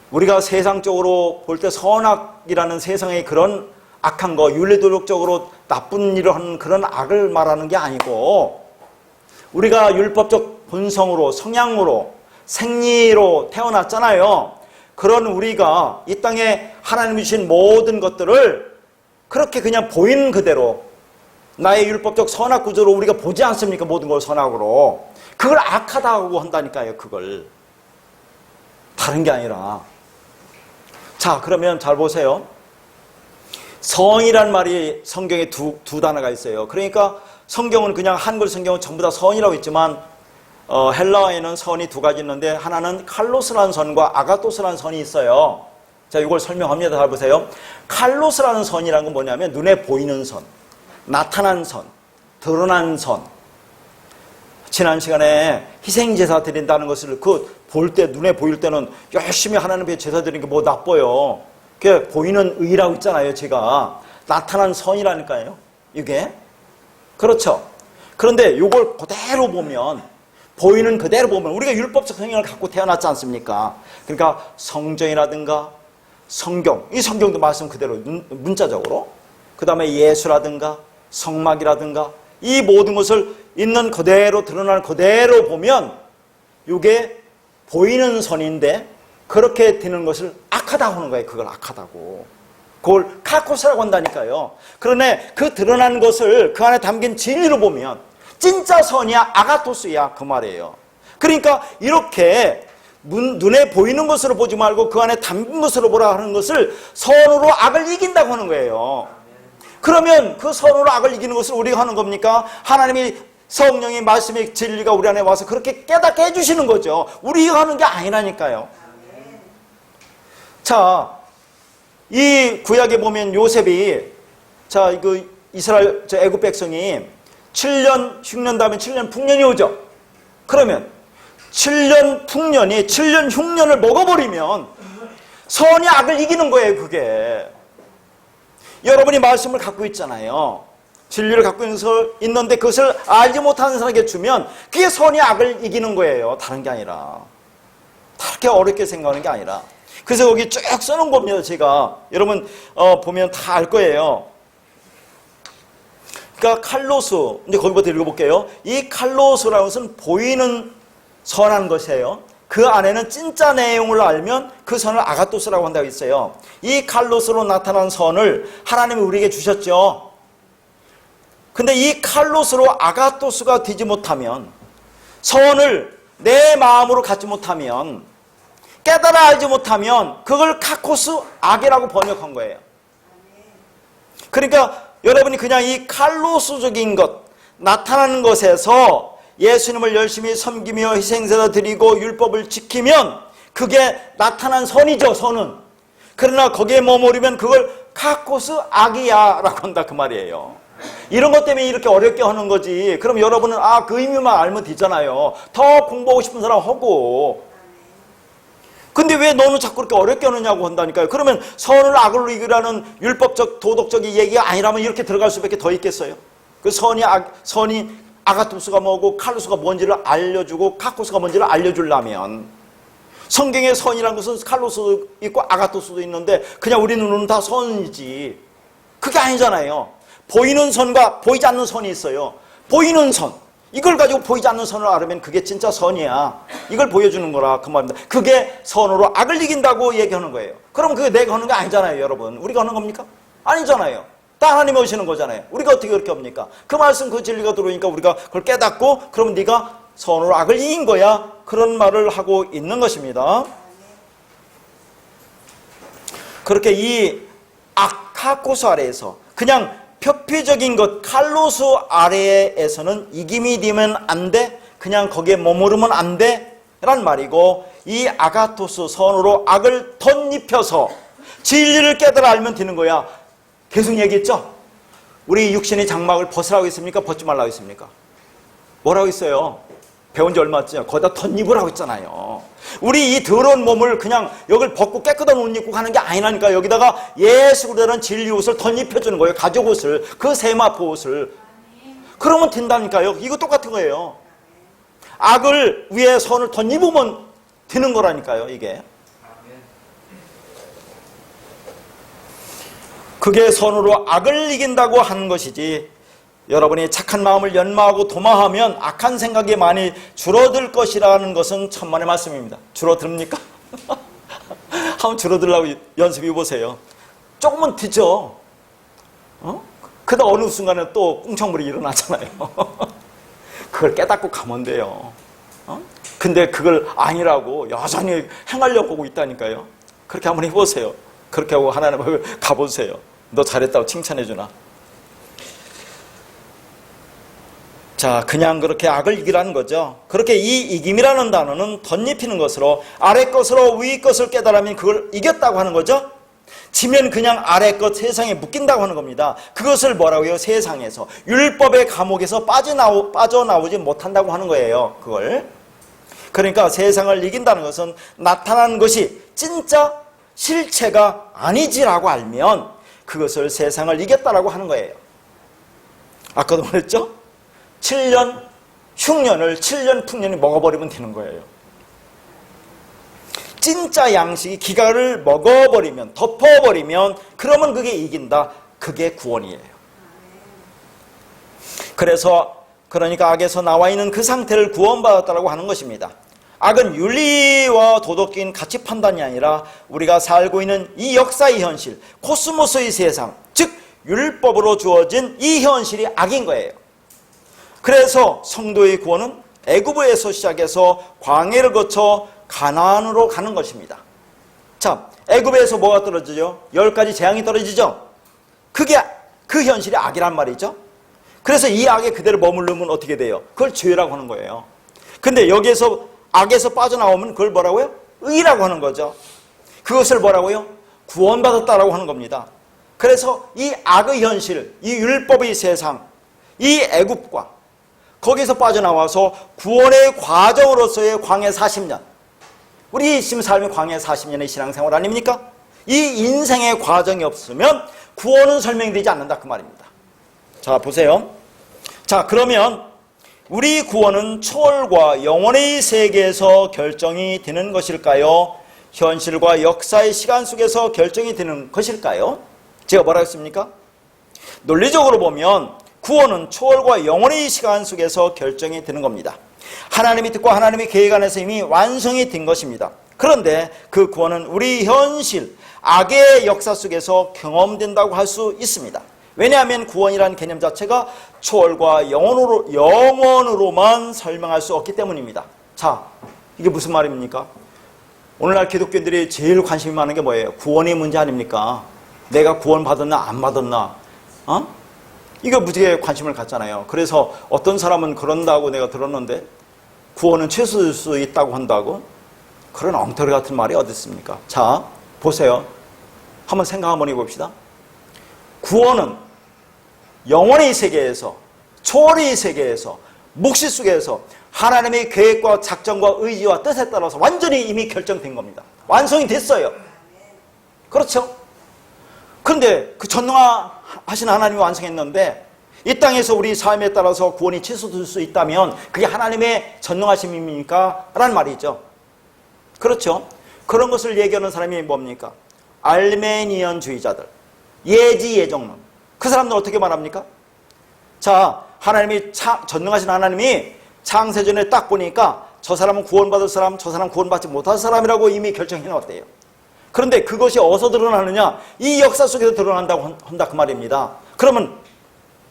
우리가 세상적으로 볼 때 선악이라는 세상의 그런 악한 거, 윤리도덕적으로 나쁜 일을 하는 그런 악을 말하는 게 아니고 우리가 율법적 본성으로, 성향으로, 생리로 태어났잖아요. 그런 우리가 이 땅에 하나님이 주신 모든 것들을 그렇게 그냥 보이는 그대로 나의 율법적 선악 구조로 우리가 보지 않습니까? 모든 걸 선악으로. 그걸 악하다고 한다니까요. 그걸. 다른 게 아니라. 자, 그러면 잘 보세요. 선이란 말이 성경에 두 단어가 있어요. 그러니까 성경은 그냥 한글 성경은 전부 다 선이라고 있지만 헬라어에는 선이 두 가지 있는데 하나는 칼로스라는 선과 아가토스라는 선이 있어요. 자, 이걸 설명합니다. 잘 보세요. 칼로스라는 선이라는 건 뭐냐면 눈에 보이는 선, 나타난 선, 드러난 선. 지난 시간에 희생제사 드린다는 것을 볼 때, 눈에 보일 때는 열심히 하나님 앞에 제사 드리는 게 뭐 나빠요. 그게 보이는 의라고 있잖아요. 제가 나타난 선이라니까요. 이게 그렇죠. 그런데 이걸 그대로 보면 보이는 그대로 보면 우리가 율법적 성향을 갖고 태어났지 않습니까? 그러니까 성경이라든가 성경, 이 성경도 말씀 그대로 문자적으로, 그 다음에 예수라든가 성막이라든가 이 모든 것을 있는 그대로 드러나는 그대로 보면 이게 보이는 선인데 그렇게 되는 것을 악하다고 하는 거예요. 그걸 악하다고. 그걸 카코스라고 한다니까요. 그러네 그 드러난 것을 그 안에 담긴 진리로 보면 진짜 선이야 아가토스야 그 말이에요. 그러니까 이렇게 눈에 보이는 것으로 보지 말고 그 안에 담긴 것으로 보라 하는 것을 선으로 악을 이긴다고 하는 거예요. 그러면 그 선으로 악을 이기는 것을 우리가 하는 겁니까? 하나님이 성령의 말씀의 진리가 우리 안에 와서 그렇게 깨닫게 해주시는 거죠. 우리가 하는 게 아니라니까요. 자, 이 구약에 보면 요셉이 이스라엘 애굽 백성이 7년 흉년 다음에 7년 풍년이 오죠. 그러면 7년 풍년이 7년 흉년을 먹어버리면 선이 악을 이기는 거예요. 그게 여러분이 말씀을 갖고 있잖아요. 진리를 갖고 있는데 그것을 알지 못하는 사람에게 주면 그게 선이 악을 이기는 거예요. 다른 게 아니라. 그렇게 어렵게 생각하는 게 아니라. 그래서 여기 쭉 써놓은 겁니다. 제가 여러분 보면 다 알 거예요. 그러니까 칼로스, 이제 거기부터 읽어볼게요. 이 칼로스라는 것은 보이는 선한 것이에요. 그 안에는 진짜 내용을 알면 그 선을 아가토스라고 한다고 했어요. 이 칼로스로 나타난 선을 하나님이 우리에게 주셨죠. 근데 이 칼로스로 아가토스가 되지 못하면, 선을 내 마음으로 갖지 못하면, 깨달아 알지 못하면 그걸 카코스 악이라고 번역한 거예요. 그러니까 여러분이 그냥 이 칼로스적인 것, 나타나는 것에서 예수님을 열심히 섬기며 희생제사 드리고 율법을 지키면 그게 나타난 선이죠, 선은. 그러나 거기에 머무르면 그걸 카코스 악이야 라고 한다 그 말이에요. 이런 것 때문에 이렇게 어렵게 하는 거지. 그럼 여러분은 그 의미만 알면 되잖아요. 더 공부하고 싶은 사람 하고. 근데 왜 너는 자꾸 그렇게 어렵게 하느냐고 한다니까요. 그러면 선을 악으로 이기라는 율법적 도덕적인 얘기가 아니라면 이렇게 들어갈 수밖에 더 있겠어요. 그 선이 아가토스가 뭐고 칼로스가 뭔지를 알려주고 카코스가 뭔지를 알려주려면, 성경의 선이라는 것은 칼로스도 있고 아가토스도 있는데 그냥 우리 눈으로는 다 선이지. 그게 아니잖아요. 보이는 선과 보이지 않는 선이 있어요. 보이는 선, 이걸 가지고 보이지 않는 선을 알으면 그게 진짜 선이야. 이걸 보여주는 거라 그 말입니다. 그게 선으로 악을 이긴다고 얘기하는 거예요. 그럼 그게 내가 하는 게 아니잖아요. 여러분, 우리가 하는 겁니까? 아니잖아요. 다 하나님이 오시는 거잖아요. 우리가 어떻게 그렇게 합니까? 그 말씀, 그 진리가 들어오니까 우리가 그걸 깨닫고, 그러면 네가 선으로 악을 이긴 거야. 그런 말을 하고 있는 것입니다. 그렇게 이 아카코스 아래에서 그냥 표피적인 것 칼로스 아래에서는 이김이 되면 안 돼. 그냥 거기에 머무르면 안 돼. 란 말이고, 이 아가토스 선으로 악을 덧입혀서 진리를 깨달아 알면 되는 거야. 계속 얘기했죠? 우리 육신의 장막을 벗으라고 했습니까? 벗지 말라고 했습니까? 뭐라고 했어요? 배운 지 얼마 쯤? 거기다 덧입으라고 했잖아요. 우리 이 더러운 몸을 그냥 여기를 벗고 깨끗한 옷 입고 가는 게 아니라니까. 여기다가 예수 그리스도라는 진리 옷을 덧입혀주는 거예요. 가죽 옷을, 그 세마포 옷을. 그러면 된다니까요. 이거 똑같은 거예요. 악을 위에 선을 덧입으면 되는 거라니까요, 이게. 그게 선으로 악을 이긴다고 하는 것이지, 여러분이 착한 마음을 연마하고 도마하면 악한 생각이 많이 줄어들 것이라는 것은 천만의 말씀입니다. 줄어듭니까? 한번 줄어들라고 연습해 보세요. 조금은 되죠. 그러다 어느 순간에 또 꿍창물이 일어나잖아요. 그걸 깨닫고 가면 돼요. 근데 그걸 아니라고 여전히 행하려고 하고 있다니까요. 그렇게 한번 해보세요. 그렇게 하고 하나님 앞에 가보세요. 너 잘했다고 칭찬해주나? 자, 그냥 그렇게 악을 이기라는 거죠. 그렇게 이 이김이라는 단어는 덧입히는 것으로 아래 것으로 위 것을 깨달으면 그걸 이겼다고 하는 거죠. 지면 그냥 아래 것 세상에 묶인다고 하는 겁니다. 그것을 뭐라고요? 세상에서 율법의 감옥에서 빠져나오지 못한다고 하는 거예요. 그걸. 그러니까 세상을 이긴다는 것은 나타나는 것이 진짜 실체가 아니지라고 알면 그것을 세상을 이겼다라고 하는 거예요. 아까도 말했죠? 7년 흉년을 7년 풍년이 먹어버리면 되는 거예요. 진짜 양식이 기가를 먹어버리면, 덮어버리면, 그러면 그게 이긴다. 그게 구원이에요. 그러니까 악에서 나와 있는 그 상태를 구원받았다고 하는 것입니다. 악은 윤리와 도덕적인 가치 판단이 아니라 우리가 살고 있는 이 역사의 현실, 코스모스의 세상, 즉 율법으로 주어진 이 현실이 악인 거예요. 그래서 성도의 구원은 애굽에서 시작해서 광야를 거쳐 가나안으로 가는 것입니다. 자, 애굽에서 뭐가 떨어지죠? 10가지 재앙이 떨어지죠? 그게 그 현실이 악이란 말이죠. 그래서 이 악에 그대로 머무르면 어떻게 돼요? 그걸 죄라고 하는 거예요. 근데 여기에서 악에서 빠져나오면 그걸 뭐라고요? 의라고 하는 거죠. 그것을 뭐라고요? 구원받았다라고 하는 겁니다. 그래서 이 악의 현실, 이 율법의 세상, 이 애굽과 거기서 빠져나와서 구원의 과정으로서의 광야 40년. 우리 지금 삶의 광야 40년의 신앙생활 아닙니까? 이 인생의 과정이 없으면 구원은 설명되지 않는다 그 말입니다. 자, 보세요. 자, 그러면 우리 구원은 초월과 영원의 세계에서 결정이 되는 것일까요? 현실과 역사의 시간 속에서 결정이 되는 것일까요? 제가 뭐라고 했습니까? 논리적으로 보면 구원은 초월과 영원의 시간 속에서 결정이 되는 겁니다. 하나님이 뜻과 하나님의 계획 안에서 이미 완성이 된 것입니다. 그런데 그 구원은 우리 현실, 악의 역사 속에서 경험된다고 할 수 있습니다. 왜냐하면 구원이라는 개념 자체가 초월과 영원으로만 설명할 수 없기 때문입니다. 자, 이게 무슨 말입니까? 오늘날 기독교인들이 제일 관심이 많은 게 뭐예요? 구원의 문제 아닙니까? 내가 구원 받았나 안 받았나? 이거 무지하게 관심을 갖잖아요. 그래서 어떤 사람은 그런다고 내가 들었는데 구원은 최소일 수 있다고 한다고? 그런 엉터리 같은 말이 어디 있습니까? 자, 보세요. 한번 생각 한번 해봅시다. 구원은 영원의 세계에서, 초월의 세계에서, 묵시 속에서 하나님의 계획과 작정과 의지와 뜻에 따라서 완전히 이미 결정된 겁니다. 완성이 됐어요. 그렇죠? 그런데 그 전능하신 하나님이 완성했는데 이 땅에서 우리 삶에 따라서 구원이 취소될 수 있다면 그게 하나님의 전능하심입니까? 라는 말이죠. 그렇죠? 그런 것을 얘기하는 사람이 뭡니까? 알메니언주의자들, 예지예정론. 그 사람들 어떻게 말합니까? 자, 하나님이 전능하신 하나님이 창세전에 딱 보니까 저 사람은 구원받을 사람, 저 사람은 구원받지 못할 사람이라고 이미 결정해놨대요. 그런데 그것이 어디서 드러나느냐? 이 역사 속에서 드러난다고 한다 그 말입니다. 그러면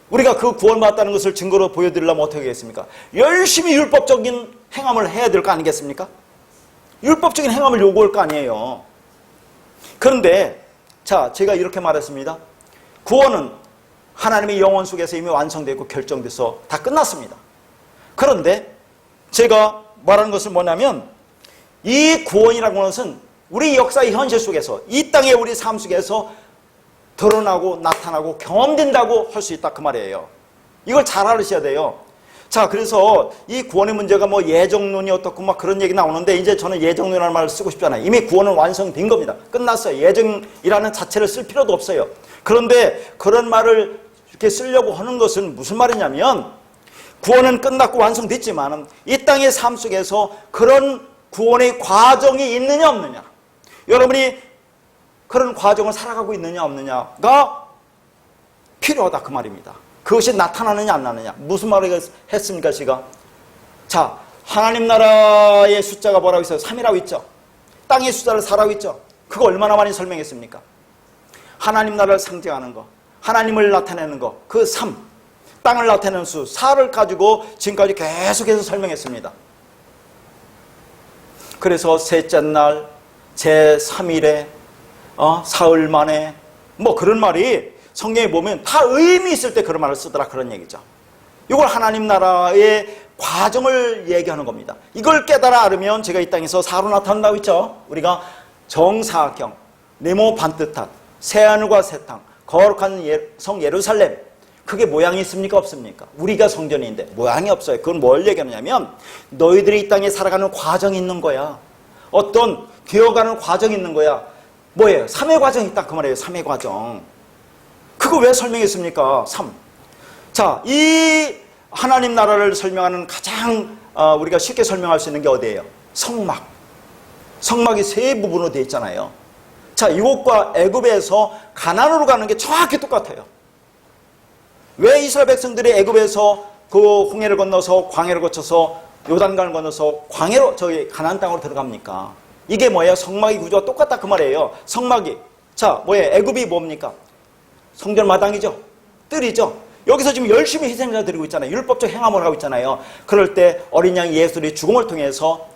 우리가 그 구원받았다는 것을 증거로 보여드리려면 어떻게 하겠습니까? 열심히 율법적인 행함을 해야 될 거 아니겠습니까? 율법적인 행함을 요구할 거 아니에요. 그런데 자, 제가 이렇게 말했습니다. 구원은 하나님의 영원 속에서 이미 완성되고 결정돼서 다 끝났습니다. 그런데 제가 말하는 것은 뭐냐면 이 구원이라고 하는 것은 우리 역사의 현실 속에서 이 땅의 우리 삶 속에서 드러나고 나타나고 경험된다고 할 수 있다 그 말이에요. 이걸 잘 알으셔야 돼요. 자, 그래서 이 구원의 문제가 뭐 예정론이 어떻고 막 그런 얘기 나오는데 이제 저는 예정론이라는 말을 쓰고 싶지 않아요. 이미 구원은 완성된 겁니다. 끝났어요. 예정이라는 자체를 쓸 필요도 없어요. 그런데 그런 말을 이렇게 쓰려고 하는 것은 무슨 말이냐면 구원은 끝났고 완성됐지만 이 땅의 삶 속에서 그런 구원의 과정이 있느냐 없느냐, 여러분이 그런 과정을 살아가고 있느냐 없느냐가 필요하다 그 말입니다. 그것이 나타나느냐 안 나느냐. 무슨 말을 했습니까 제가? 자, 하나님 나라의 숫자가 뭐라고 있어요? 3이라고 있죠. 땅의 숫자를 4라고 있죠. 그거 얼마나 많이 설명했습니까? 하나님 나라를 상징하는 거, 하나님을 나타내는 거, 그 3, 땅을 나타내는 수 4를 가지고 지금까지 계속해서 설명했습니다. 그래서 셋째 날, 제3일에 사흘 만에 뭐 그런 말이 성경에 보면 다 의미 있을 때 그런 말을 쓰더라 그런 얘기죠. 이걸 하나님 나라의 과정을 얘기하는 겁니다. 이걸 깨달아 알으면 제가 이 땅에서 사로 나타난다고 했죠. 우리가 정사경, 네모 반듯한 새하늘과 새 땅, 거룩한 성 예루살렘, 그게 모양이 있습니까 없습니까? 우리가 성전인데 모양이 없어요. 그건 뭘 얘기하느냐면 너희들이 이 땅에 살아가는 과정이 있는 거야. 어떤 되어가는 과정이 있는 거야. 뭐예요? 3의 과정이 있다 그 말이에요. 3의 과정. 그거 왜 설명했습니까? 3. 자, 이 하나님 나라를 설명하는 가장 우리가 쉽게 설명할 수 있는 게 어디예요? 성막. 성막이 세 부분으로 되어 있잖아요. 자, 이곳과 애굽에서 가나안으로 가는 게 정확히 똑같아요. 왜 이스라엘 백성들이 애굽에서 그 홍해를 건너서 광해를 거쳐서 요단강을 건너서 광해로 저기 가나안 땅으로 들어갑니까? 이게 뭐예요? 성막의 구조가 똑같다 그 말이에요. 성막이. 자, 뭐예요? 애굽이 뭡니까? 성전 마당이죠. 뜰이죠. 여기서 지금 열심히 희생자 드리고 있잖아요. 율법적 행함을 하고 있잖아요. 그럴 때 어린 양 예수의 죽음을 통해서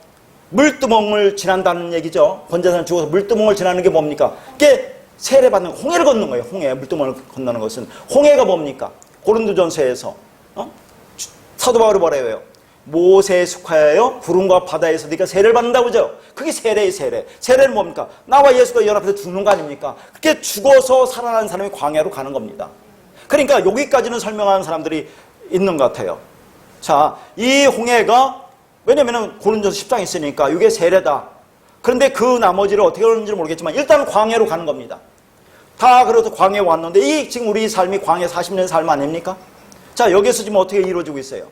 물두멍을 지난다는 얘기죠. 번제사는 죽어서 물두멍을 지나는 게 뭡니까? 그게 세례받는 홍해를 걷는 거예요. 홍해, 물두멍을 건너는 것은. 홍해가 뭡니까? 고린도전서에서 사도 바울이 뭐라고 해요? 모세에 속하여 구름과 바다에서 네가 세례를 받는다고 그죠? 그게 세례예요, 세례. 세례는 뭡니까? 나와 예수가 연합해서 죽는 거 아닙니까? 그게 죽어서 살아나는 사람이 광야로 가는 겁니다. 그러니까 여기까지는 설명하는 사람들이 있는 것 같아요. 자, 이 홍해가 왜냐면은 고린도전서 10장에 있으니까 이게 세례다. 그런데 그 나머지를 어떻게 하는지 모르겠지만 일단 광야로 가는 겁니다. 다 그래도 광야에 왔는데 이 지금 우리 삶이 광야 40년 삶 아닙니까? 자, 여기서 지금 어떻게 이루어지고 있어요?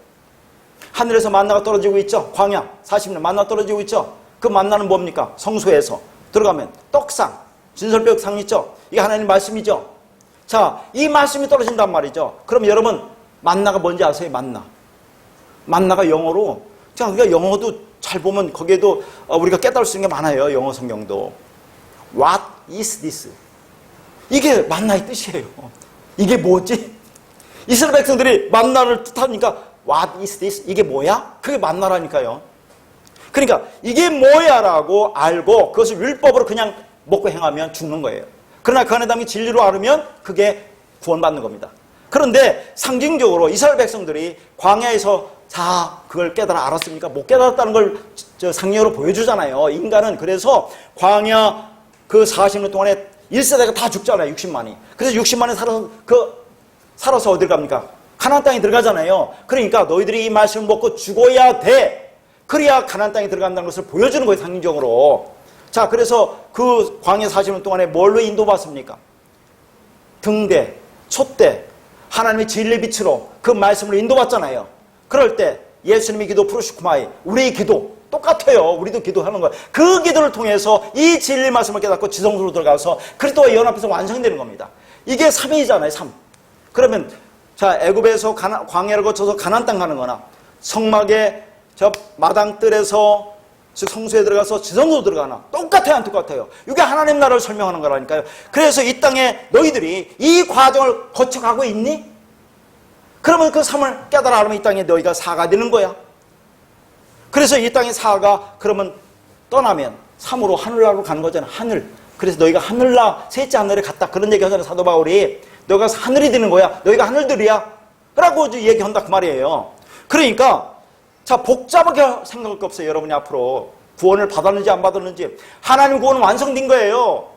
하늘에서 만나가 떨어지고 있죠. 광야 40년 만나 떨어지고 있죠. 그 만나는 뭡니까? 성소에서 들어가면 떡상, 진설벽 상 있죠. 이게 하나님 말씀이죠. 자, 이 말씀이 떨어진단 말이죠. 그럼 여러분 만나가 뭔지 아세요? 만나가 영어로, 자, 우리가 영어도 잘 보면 거기에도 우리가 깨달을 수 있는 게 많아요. 영어 성경도. What is this? 이게 만나의 뜻이에요. 이게 뭐지? 이스라엘 백성들이 만나를 뜻하니까 What is this? 이게 뭐야? 그게 만나라니까요. 그러니까 이게 뭐야라고 알고 그것을 율법으로 그냥 먹고 행하면 죽는 거예요. 그러나 그 안에 담긴 진리로 알으면 그게 구원받는 겁니다. 그런데 상징적으로 이스라엘 백성들이 광야에서 다 그걸 깨달아 알았습니까? 못 깨달았다는 걸 상징으로 보여주잖아요. 인간은 그래서 광야 그 40년 동안에 1세대가 다 죽잖아요. 60만이. 그래서 60만이 살아서 어딜 갑니까? 가나안 땅에 들어가잖아요. 그러니까 너희들이 이 말씀을 먹고 죽어야 돼. 그래야 가나안 땅에 들어간다는 것을 보여주는 거예요. 상징적으로. 자, 그래서 그 광야 40년 동안에 뭘로 인도받습니까? 등대, 촛대, 하나님의 진리 빛으로 그 말씀으로 인도받잖아요. 그럴 때 예수님의 기도 프로시쿠마이, 우리의 기도 똑같아요. 우리도 기도하는 거예요. 그 기도를 통해서 이 진리 말씀을 깨닫고 지성소로 들어가서 그리스도와 연합해서 완성되는 겁니다. 이게 3위잖아요. 3. 그러면 자, 애굽에서 광야를 거쳐서 가나안 땅 가는 거나 성막의 저 마당뜰에서 성소에 들어가서 지성소로 들어가나 똑같아요, 안 똑같아요? 이게 하나님 나라를 설명하는 거라니까요. 그래서 이 땅에 너희들이 이 과정을 거쳐가고 있니? 그러면 그 삶을 깨달아 알면 이 땅에 너희가 사가 되는 거야. 그래서 이 땅의 사가 그러면 떠나면 삶으로 하늘나라로 가는 거잖아. 하늘. 그래서 너희가 하늘나 셋째 하늘에 갔다. 그런 얘기 하잖아. 사도 바울이. 너희가 하늘이 되는 거야. 너희가 하늘들이야. 라고 얘기한다 그 말이에요. 그러니까 자, 복잡하게 생각할 거 없어요. 여러분이 앞으로 구원을 받았는지 안 받았는지. 하나님 구원은 완성된 거예요.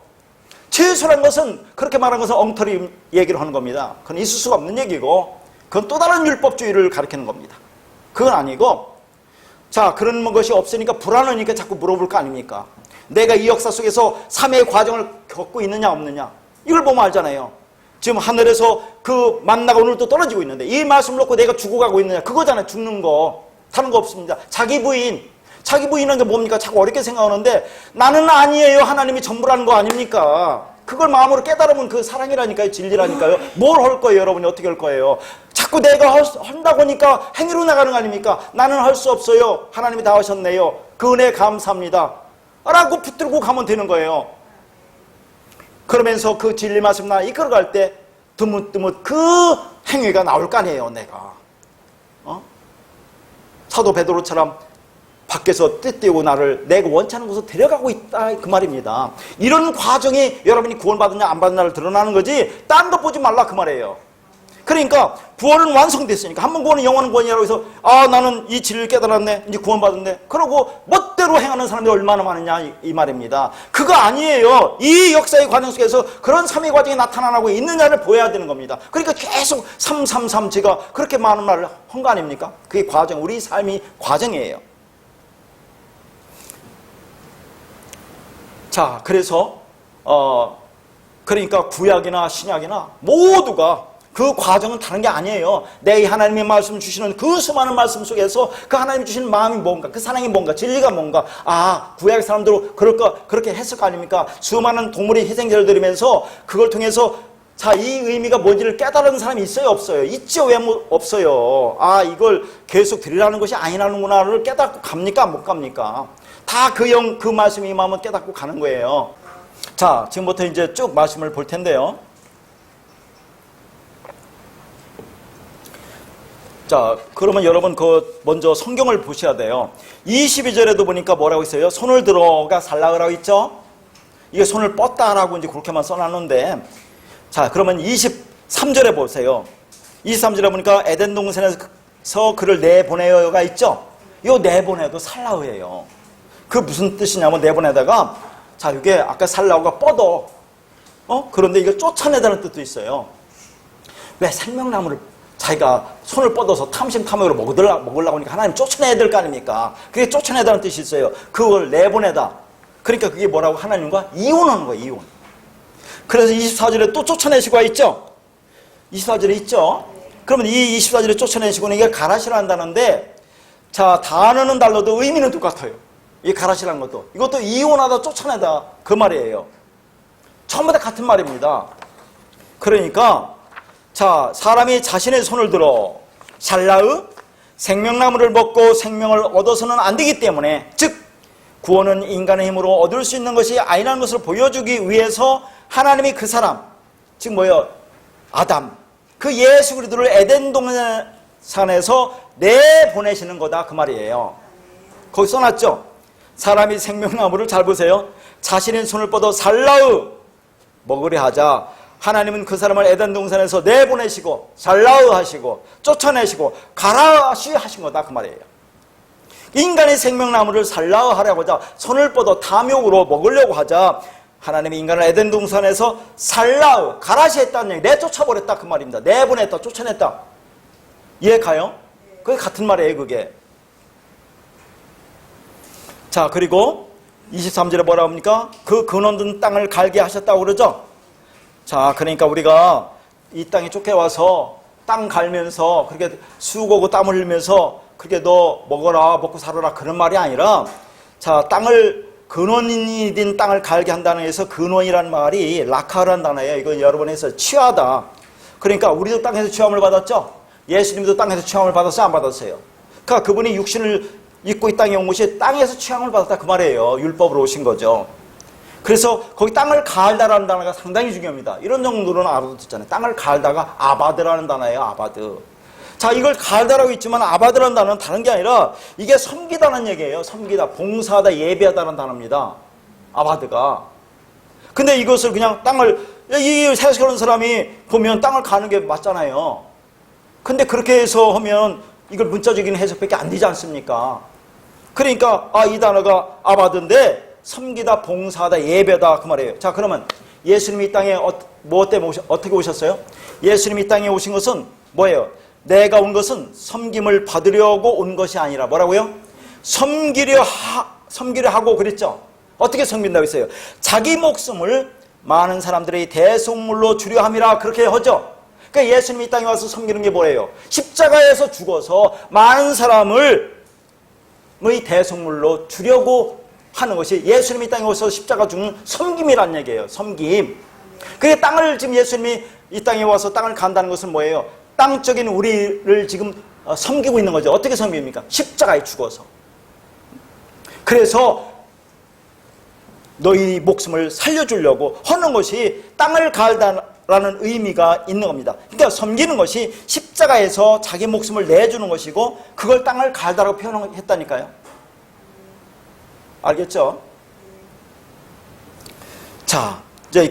최소한 것은 그렇게 말한 것은 엉터리 얘기를 하는 겁니다. 그건 있을 수가 없는 얘기고 그건 또 다른 율법주의를 가리키는 겁니다. 그건 아니고 자, 그런 것이 없으니까 불안하니까 자꾸 물어볼 거 아닙니까? 내가 이 역사 속에서 3회의 과정을 겪고 있느냐 없느냐 이걸 보면 알잖아요. 지금 하늘에서 그 만나가 오늘 또 떨어지고 있는데 이 말씀을 놓고 내가 죽어가고 있느냐 그거잖아요. 죽는 거. 다른 거 없습니다. 자기 부인은 게 뭡니까? 자꾸 어렵게 생각하는데 나는 아니에요. 하나님이 전부라는 거 아닙니까? 그걸 마음으로 깨달으면 그 사랑이라니까요. 진리라니까요. 뭘 할 거예요? 여러분이 어떻게 할 거예요? 자꾸 내가 한다고 하니까 행위로 나가는 거 아닙니까? 나는 할 수 없어요. 하나님이 다 하셨네요. 그 은혜 감사합니다. 라고 붙들고 가면 되는 거예요. 그러면서 그 진리 말씀 나 이끌어갈 때 드뭇드뭇 그 행위가 나올 거 아니에요. 내가 사도 베드로처럼 밖에서 떼떼고 나를 내가 원치 않은 곳으로 데려가고 있다 그 말입니다. 이런 과정이 여러분이 구원받느냐 안 받느냐를 드러나는 거지 딴 것 보지 말라 그 말이에요. 그러니까 구원은 완성됐으니까 한 번 구원은 영원한 구원이라고 해서 아 나는 이 진리를 깨달았네 이제 구원받았네 그러고 멋대로 행하는 사람이 얼마나 많으냐 이 말입니다. 그거 아니에요. 이 역사의 과정 속에서 그런 삶의 과정이 나타나고 있느냐를 보여야 되는 겁니다. 그러니까 계속 333 제가 그렇게 많은 말을 한 거 아닙니까? 그게 과정, 우리 삶이 과정이에요. 자, 그래서 그러니까 구약이나 신약이나 모두가 그 과정은 다른 게 아니에요. 내 하나님의 말씀 주시는 그 수많은 말씀 속에서 그 하나님이 주시는 마음이 뭔가, 그 사랑이 뭔가, 진리가 뭔가. 아, 구약 사람들도 그렇게 했을 거 아닙니까? 수많은 동물의 희생제를 드리면서 그걸 통해서 자, 이 의미가 뭔지를 깨달은 사람이 있어요, 없어요? 있죠, 왜 없어요? 아, 이걸 계속 드리라는 것이 아니라는구나를 깨닫고 갑니까, 못 갑니까? 다 그 말씀이 임하면 깨닫고 가는 거예요. 자, 지금부터 이제 쭉 말씀을 볼 텐데요. 자, 그러면 여러분 먼저 성경을 보셔야 돼요. 22절에도 보니까 뭐라고 있어요? 손을 들어가 살라으라고 있죠? 이게 손을 뻗다라고 이제 그렇게만 써놨는데, 자, 그러면 23절에 보세요. 23절에 보니까 에덴 동산에서 그를 내보내요가 있죠? 이 내보내도 살라으예요. 그 무슨 뜻이냐면 내보내다가, 자, 이게 아까 살라우가 뻗어. 그런데 이거 쫓아내다는 뜻도 있어요. 왜 생명나무를 자기가 손을 뻗어서 탐심탐욕으로 먹으려고 하니까 하나님 쫓아내야 될 거 아닙니까? 그게 쫓아내다는 뜻이 있어요. 그걸 내보내다. 그러니까 그게 뭐라고 하나님과 이혼하는 거예요, 이혼. 그래서 24절에 또 쫓아내시고 있죠? 24절에 있죠? 그러면 이 24절에 쫓아내시고는 이게 가라시라 한다는데, 자, 단어는 달라도 의미는 똑같아요. 이 가라시라는 것도. 이것도 이혼하다 쫓아내다 그 말이에요. 전부 다 같은 말입니다. 그러니까 자, 사람이 자신의 손을 들어 살라의 생명나무를 먹고 생명을 얻어서는 안 되기 때문에, 즉 구원은 인간의 힘으로 얻을 수 있는 것이 아니라는 것을 보여주기 위해서 하나님이 그 사람, 즉 뭐예요? 아담, 그 예수 그리스도를 에덴 동산에서 내보내시는 거다 그 말이에요. 거기 써놨죠? 사람이 생명나무를 잘 보세요. 자신의 손을 뻗어 살라의 먹으려 하자 하나님은 그 사람을 에덴 동산에서 내보내시고 살라의 하시고 쫓아내시고 가라시 하신 거다 그 말이에요. 인간의 생명나무를 살라의 하려고자 손을 뻗어 탐욕으로 먹으려고 하자 하나님이 인간을 에덴 동산에서 살라의 가라시 했다는 얘기, 내쫓아버렸다 그 말입니다. 내보냈다, 쫓아냈다. 이해 가요? 그게 같은 말이에요, 그게. 자, 그리고 23절에 뭐라 합니까? 그 근원된 땅을 갈게 하셨다고 그러죠? 자, 그러니까 우리가 이 땅에 쫓겨와서 땅 갈면서 그렇게 수고하고 땀 흘리면서 그렇게 너 먹어라, 먹고 살아라 그런 말이 아니라, 자, 땅을 근원이 된 땅을 갈게 한다는 데서 근원이라는 말이 라카라는 단어예요. 이거 여러분에서 취하다. 그러니까 우리도 땅에서 취함을 받았죠? 예수님도 땅에서 취함을 받았어요? 안 받았어요? 그러니까 그분이 육신을 입고 이 땅에 온 것이 땅에서 취함을 받았다 그 말이에요. 율법으로 오신 거죠. 그래서 거기 땅을 갈다라는 단어가 상당히 중요합니다. 이런 정도로는 알아도 듣잖아요. 땅을 갈다가 아바드라는 단어예요. 아바드. 자, 이걸 갈다라고 있지만 아바드라는 단어는 다른 게 아니라 이게 섬기다는 얘기예요. 섬기다, 봉사하다, 예배하다는 단어입니다. 아바드가. 근데 이것을 그냥 땅을, 이 세속하는 사람이 보면 땅을 가는 게 맞잖아요. 근데 그렇게 해서 하면 이걸 문자적인 해석밖에 안 되지 않습니까? 그러니까 이 단어가 아바드인데 섬기다, 봉사하다, 예배다 그 말이에요. 자, 그러면 예수님이 이 땅에 뭐 때문에 어떻게 오셨어요? 예수님이 이 땅에 오신 것은 뭐예요? 내가 온 것은 섬김을 받으려고 온 것이 아니라 뭐라고요? 섬기려 하고 그랬죠. 어떻게 섬긴다고 했어요? 자기 목숨을 많은 사람들의 대속물로 주려 함이라 그렇게 하죠. 그러니까 예수님이 이 땅에 와서 섬기는 게 뭐예요? 십자가에서 죽어서 많은 사람을 대속물로 주려고 하는 것이 예수님이 이 땅에 와서 십자가 죽는 섬김이란 얘기예요. 섬김. 그게 땅을 지금 예수님이 이 땅에 와서 땅을 간다는 것은 뭐예요? 땅적인 우리를 지금 섬기고 있는 거죠. 어떻게 섬깁니까? 십자가에 죽어서. 그래서 너희 목숨을 살려주려고 하는 것이 땅을 갈다라는 의미가 있는 겁니다. 그러니까 섬기는 것이 십자가에서 자기 목숨을 내주는 것이고 그걸 땅을 갈다라고 표현했다니까요. 알겠죠? 자,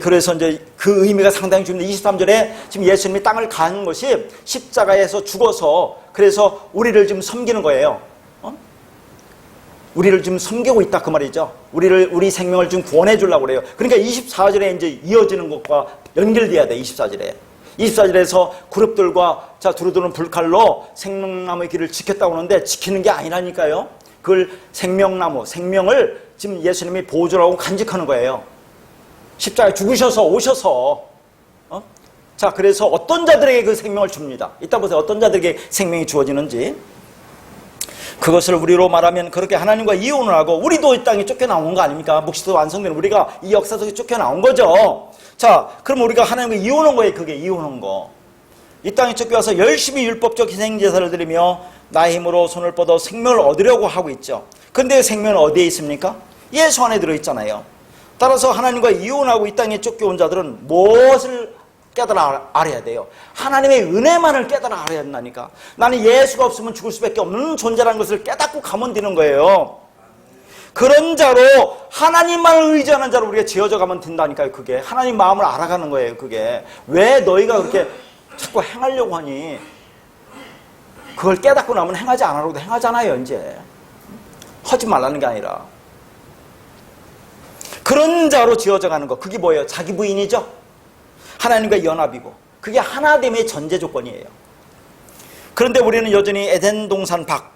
그래서 이제 그 의미가 상당히 중요한데 23절에 지금 예수님이 땅을 가는 것이 십자가에서 죽어서 그래서 우리를 지금 섬기는 거예요. 우리를 지금 섬기고 있다 그 말이죠. 우리 생명을 지금 구원해 주려고 그래요. 그러니까 24절에 이제 이어지는 것과 연결돼야 돼. 24절에서 그룹들과 두루두는 불칼로 생명나무의 길을 지켰다고 하는데 지키는 게 아니라니까요. 그걸 생명을 지금 예수님이 보조라고 간직하는 거예요. 십자가에 죽으셔서 오셔서 자, 그래서 어떤 자들에게 그 생명을 줍니다. 이따 보세요. 어떤 자들에게 생명이 주어지는지. 그것을 우리로 말하면 그렇게 하나님과 이혼을 하고 우리도 이 땅에 쫓겨나온 거 아닙니까? 묵시도 완성된 우리가 이 역사 속에 쫓겨나온 거죠. 자, 그럼 우리가 하나님과 이혼한 거예요. 그게 이혼한 거. 이 땅에 쫓겨와서 열심히 율법적 희생제사를 드리며 나의 힘으로 손을 뻗어 생명을 얻으려고 하고 있죠. 근데 생명은 어디에 있습니까? 예수 안에 들어있잖아요. 따라서 하나님과 이혼하고 이 땅에 쫓겨온 자들은 무엇을 깨달아 알아야 돼요? 하나님의 은혜만을 깨달아 알아야 된다니까. 나는 예수가 없으면 죽을 수밖에 없는 존재라는 것을 깨닫고 가면 되는 거예요. 그런 자로 하나님만을 의지하는 자로 우리가 지어져 가면 된다니까요. 그게 하나님 마음을 알아가는 거예요. 그게 왜 너희가 그렇게 자꾸 행하려고 하니? 그걸 깨닫고 나면 행하지 않으라고도 행하잖아요. 이제 하지 말라는 게 아니라 그런 자로 지어져 가는 거. 그게 뭐예요? 자기 부인이죠. 하나님과 연합이고 그게 하나됨의 전제 조건이에요. 그런데 우리는 여전히 에덴 동산 밖,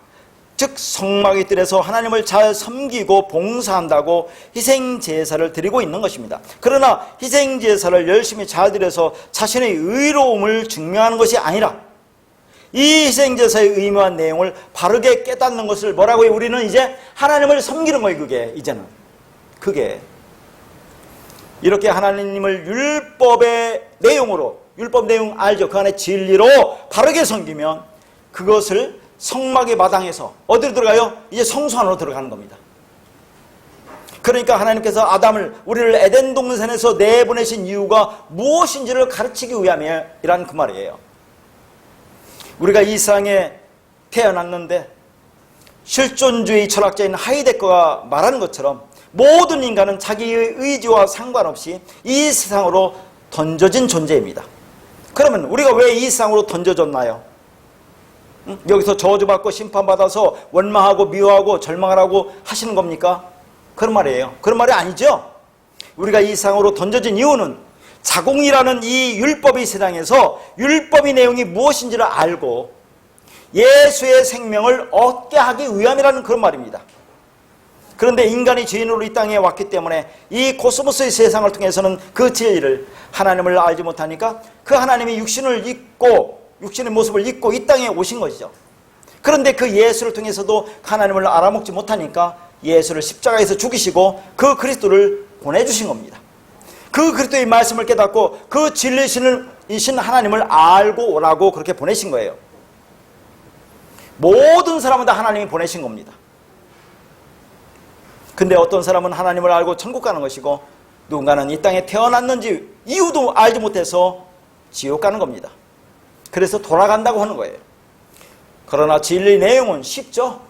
즉 성막의 뜰에서 하나님을 잘 섬기고 봉사한다고 희생제사를 드리고 있는 것입니다. 그러나 희생제사를 열심히 잘 드려서 자신의 의로움을 증명하는 것이 아니라 이 희생제사의 의미와 내용을 바르게 깨닫는 것을 뭐라고요? 우리는 이제 하나님을 섬기는 거예요. 그게 이제는 그게 이렇게 하나님을 율법의 내용으로, 율법 내용 알죠? 그 안에 진리로 바르게 섬기면 그것을 성막의 마당에서 어디로 들어가요? 이제 성소 안으로 들어가는 겁니다. 그러니까 하나님께서 우리를 에덴 동산에서 내보내신 이유가 무엇인지를 가르치기 위함이란 그 말이에요. 우리가 이 세상에 태어났는데 실존주의 철학자인 하이데거가 말하는 것처럼 모든 인간은 자기의 의지와 상관없이 이 세상으로 던져진 존재입니다. 그러면 우리가 왜 이 세상으로 던져졌나요? 여기서 저주받고 심판받아서 원망하고 미워하고 절망하라고 하시는 겁니까? 그런 말이에요. 그런 말이 아니죠. 우리가 이 세상으로 던져진 이유는 자공이라는 이 율법의 세상에서 율법의 내용이 무엇인지를 알고 예수의 생명을 얻게 하기 위함이라는 그런 말입니다. 그런데 인간이 죄인으로 이 땅에 왔기 때문에 이 코스모스의 세상을 통해서는 그 진리를 하나님을 알지 못하니까 그 하나님이 육신의 모습을 입고 이 땅에 오신 것이죠. 그런데 그 예수를 통해서도 하나님을 알아먹지 못하니까 예수를 십자가에서 죽이시고 그 그리스도를 보내주신 겁니다. 그 그리스도의 말씀을 깨닫고 그 진리이신 하나님을 알고 오라고 그렇게 보내신 거예요. 모든 사람은 다 하나님이 보내신 겁니다. 근데 어떤 사람은 하나님을 알고 천국 가는 것이고 누군가는 이 땅에 태어났는지 이유도 알지 못해서 지옥 가는 겁니다. 그래서 돌아간다고 하는 거예요. 그러나 진리 내용은 쉽죠?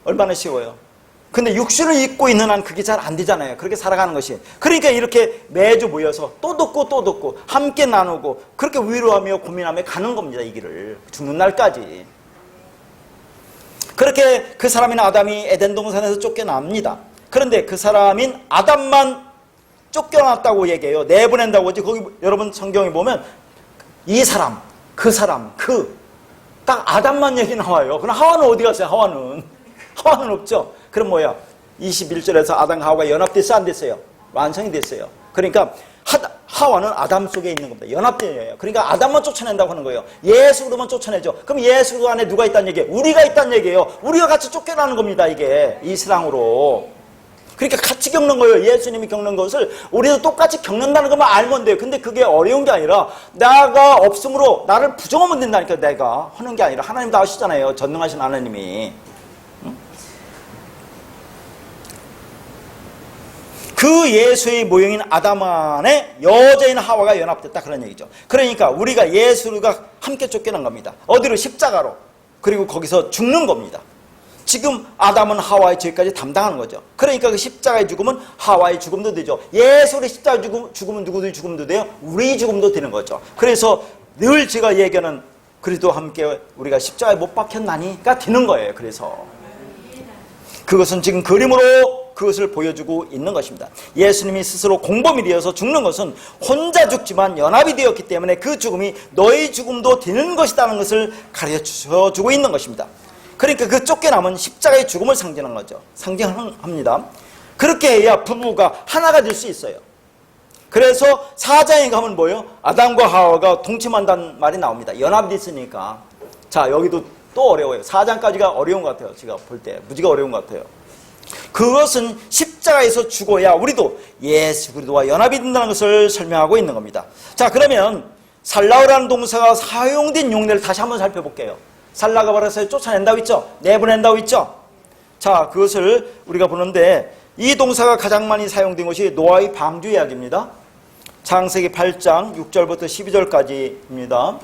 얼마나 쉬워요. 근데 육신을 입고 있는 한 그게 잘 안 되잖아요. 그렇게 살아가는 것이. 그러니까 이렇게 매주 모여서 또 듣고 함께 나누고 그렇게 위로하며 고민하며 가는 겁니다. 이 길을. 죽는 날까지. 그렇게 그 사람인 아담이 에덴 동산에서 쫓겨납니다. 그런데 그 사람인 아담만 쫓겨났다고 얘기해요. 내보낸다고 하지. 거기 여러분 성경에 보면 이 사람, 그 사람, 딱 아담만 얘기 나와요. 그럼 하와는 어디 갔어요? 하와는 없죠. 그럼 뭐야? 21절에서 아담과 하와가 연합됐어요? 안 됐어요? 완성이 됐어요. 그러니까 하와는 아담 속에 있는 겁니다. 연합되어요. 그러니까 아담만 쫓아낸다고 하는 거예요. 예수로만 쫓아내죠. 그럼 예수 안에 누가 있다는 얘기예요? 우리가 있다는 얘기예요. 우리가 같이 쫓겨나는 겁니다. 이게 이 세상으로. 그러니까 같이 겪는 거예요. 예수님이 겪는 것을 우리도 똑같이 겪는다는 것만 알면 돼요. 근데 그게 어려운 게 아니라 나가 없으므로 나를 부정하면 된다니까. 내가 하는 게 아니라 하나님도 아시잖아요. 전능하신 하나님이. 그 예수의 모형인 아담 안에 여자인 하와가 연합됐다 그런 얘기죠. 그러니까 우리가 예수가 함께 쫓겨난 겁니다. 어디로? 십자가로. 그리고 거기서 죽는 겁니다. 지금 아담은 하와의 죄까지 담당하는 거죠. 그러니까 그 십자가의 죽음은 하와의 죽음도 되죠. 예수의 십자가 죽음은 누구의 죽음도 돼요? 우리 죽음도 되는 거죠. 그래서 늘 제가 얘기하는 그리스도와 함께 우리가 십자가에 못 박혔나니가 되는 거예요. 그래서 그것은 지금 그림으로 그것을 보여주고 있는 것입니다. 예수님이 스스로 공범이 되어서 죽는 것은 혼자 죽지만 연합이 되었기 때문에 그 죽음이 너의 죽음도 되는 것이라는 것을 가르쳐주고 있는 것입니다. 그러니까 그 쫓겨남은 십자가의 죽음을 상징하는 거죠. 상징합니다. 그렇게 해야 부부가 하나가 될 수 있어요. 그래서 4장에 가면 뭐예요? 아담과 하와가 동침한다는 말이 나옵니다. 연합됐으니까. 자, 여기도 또 어려워요. 4장까지가 어려운 것 같아요. 제가 볼 때 무지가 어려운 것 같아요. 그것은 십자가에서 죽어야 우리도 예수 그리스도와 연합이 된다는 것을 설명하고 있는 겁니다. 자, 그러면 살라오라는 동사가 사용된 용례를 다시 한번 살펴볼게요. 살라가 말해서 쫓아낸다고 있죠? 내보낸다고 있죠? 자, 그것을 우리가 보는데 이 동사가 가장 많이 사용된 것이 노아의 방주 이야기입니다. 창세기 8장 6절부터 12절까지입니다.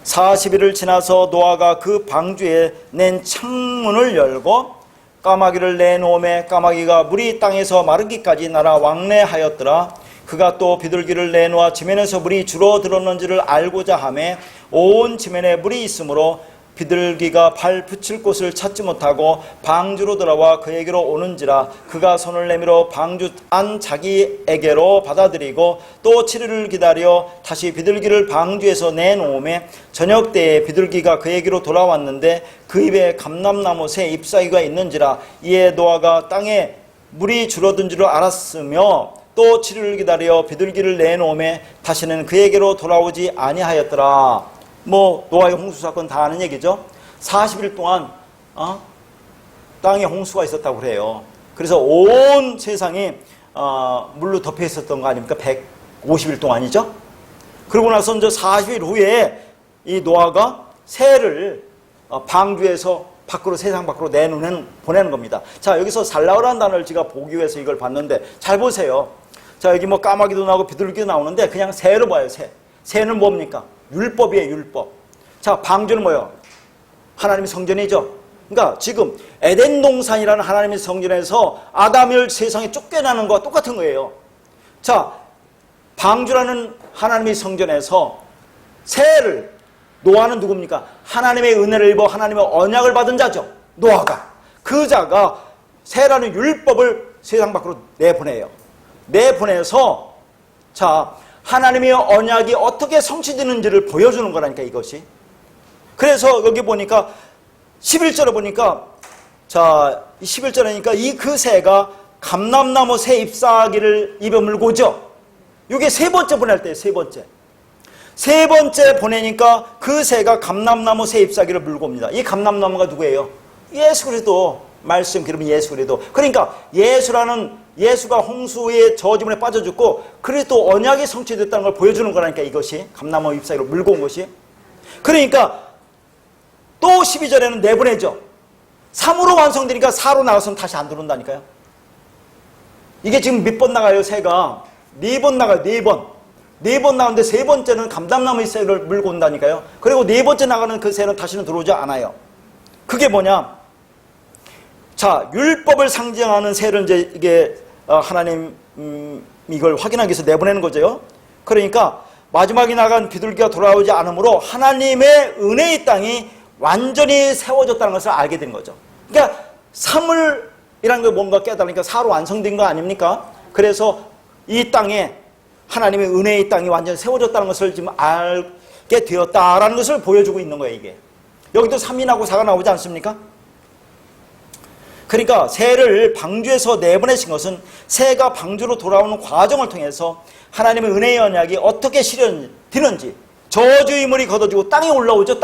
40일을 지나서 노아가 그 방주에 낸 창문을 열고 까마귀를 내놓음에 까마귀가 물이 땅에서 마르기까지 날아 왕래하였더라. 그가 또 비둘기를 내놓아 지면에서 물이 줄어들었는지를 알고자 하매 온 지면에 물이 있으므로 비둘기가 발 붙일 곳을 찾지 못하고 방주로 들어와 그에게로 오는지라. 그가 손을 내밀어 방주 안 자기에게로 받아들이고 또 7일을 기다려 다시 비둘기를 방주에서 내놓음에 저녁 때에 비둘기가 그에게로 돌아왔는데 그 입에 감람나무 새 잎사귀가 있는지라. 이에 노아가 땅에 물이 줄어든 줄 알았으며 또 7일을 기다려 비둘기를 내놓음에 다시는 그에게로 돌아오지 아니하였더라. 노아의 홍수 사건 다 아는 얘기죠. 40일 동안 땅에 홍수가 있었다고 그래요. 그래서 온 세상이 물로 덮여 있었던 거 아닙니까? 150일 동안이죠. 그러고 나서 이제 40일 후에 이 노아가 새를 방주에서 밖으로, 세상 밖으로 보내는 겁니다. 자, 여기서 살라오라는 단어를 제가 보기 위해서 이걸 봤는데 잘 보세요. 자, 여기 까마귀도 나오고 비둘기도 나오는데 그냥 새로 봐요. 새는 뭡니까? 율법이에요. 율법. 자, 방주는 뭐예요? 하나님의 성전이죠. 그러니까 지금 에덴 동산이라는 하나님의 성전에서 아담을 세상에 쫓겨나는 것과 똑같은 거예요. 자, 방주라는 하나님의 성전에서 새를, 노아는 누굽니까? 하나님의 은혜를 입어 하나님의 언약을 받은 자죠. 노아가. 그 자가 새라는 율법을 세상 밖으로 내보내서 자, 하나님의 언약이 어떻게 성취되는지를 보여주는 거라니까, 이것이. 그래서 여기 보니까 11절에 보니까, 자, 11절이니까 그 새가 감람나무 새 잎사귀를 입에 물고죠. 이게 세 번째 보낼 때예요. 세 번째 보내니까 그 새가 감람나무 새 잎사귀를 물고 옵니다. 이 감람나무가 누구예요? 예수 그리스도. 말씀 기름은 예수 그리스도. 그러니까 예수가 홍수의 저주문에 빠져 죽고 그리스도 언약이 성취됐다는 걸 보여주는 거라니까, 이것이. 감람나무 잎사귀로 물고 온 것이. 그러니까 또 12절에는 내보내죠. 3으로 완성되니까 4로 나가서는 다시 안 들어온다니까요. 이게 지금 몇 번 나가요, 새가? 4번 나가요, 4번. 4번 나가는데 세 번째는 감람나무 잎사귀를 물고 온다니까요. 그리고 4번째 나가는 그 새는 다시는 들어오지 않아요. 그게 뭐냐? 자, 율법을 상징하는 세를 이제 이게 하나님 이걸 확인하기 위해서 내보내는 거죠. 그러니까 마지막에 나간 비둘기가 돌아오지 않으므로 하나님의 은혜의 땅이 완전히 세워졌다는 것을 알게 된 거죠. 그러니까 사물이라는 게 뭔가 깨달으니까 사로 완성된 거 아닙니까? 그래서 이 땅에 하나님의 은혜의 땅이 완전히 세워졌다는 것을 지금 알게 되었다라는 것을 보여주고 있는 거예요, 이게. 여기도 3인하고 4가 나오지 않습니까? 그러니까 새를 방주에서 내보내신 것은 새가 방주로 돌아오는 과정을 통해서 하나님의 은혜의 언약이 어떻게 실현되는지, 저주의 물이 걷어지고 땅이 올라오죠.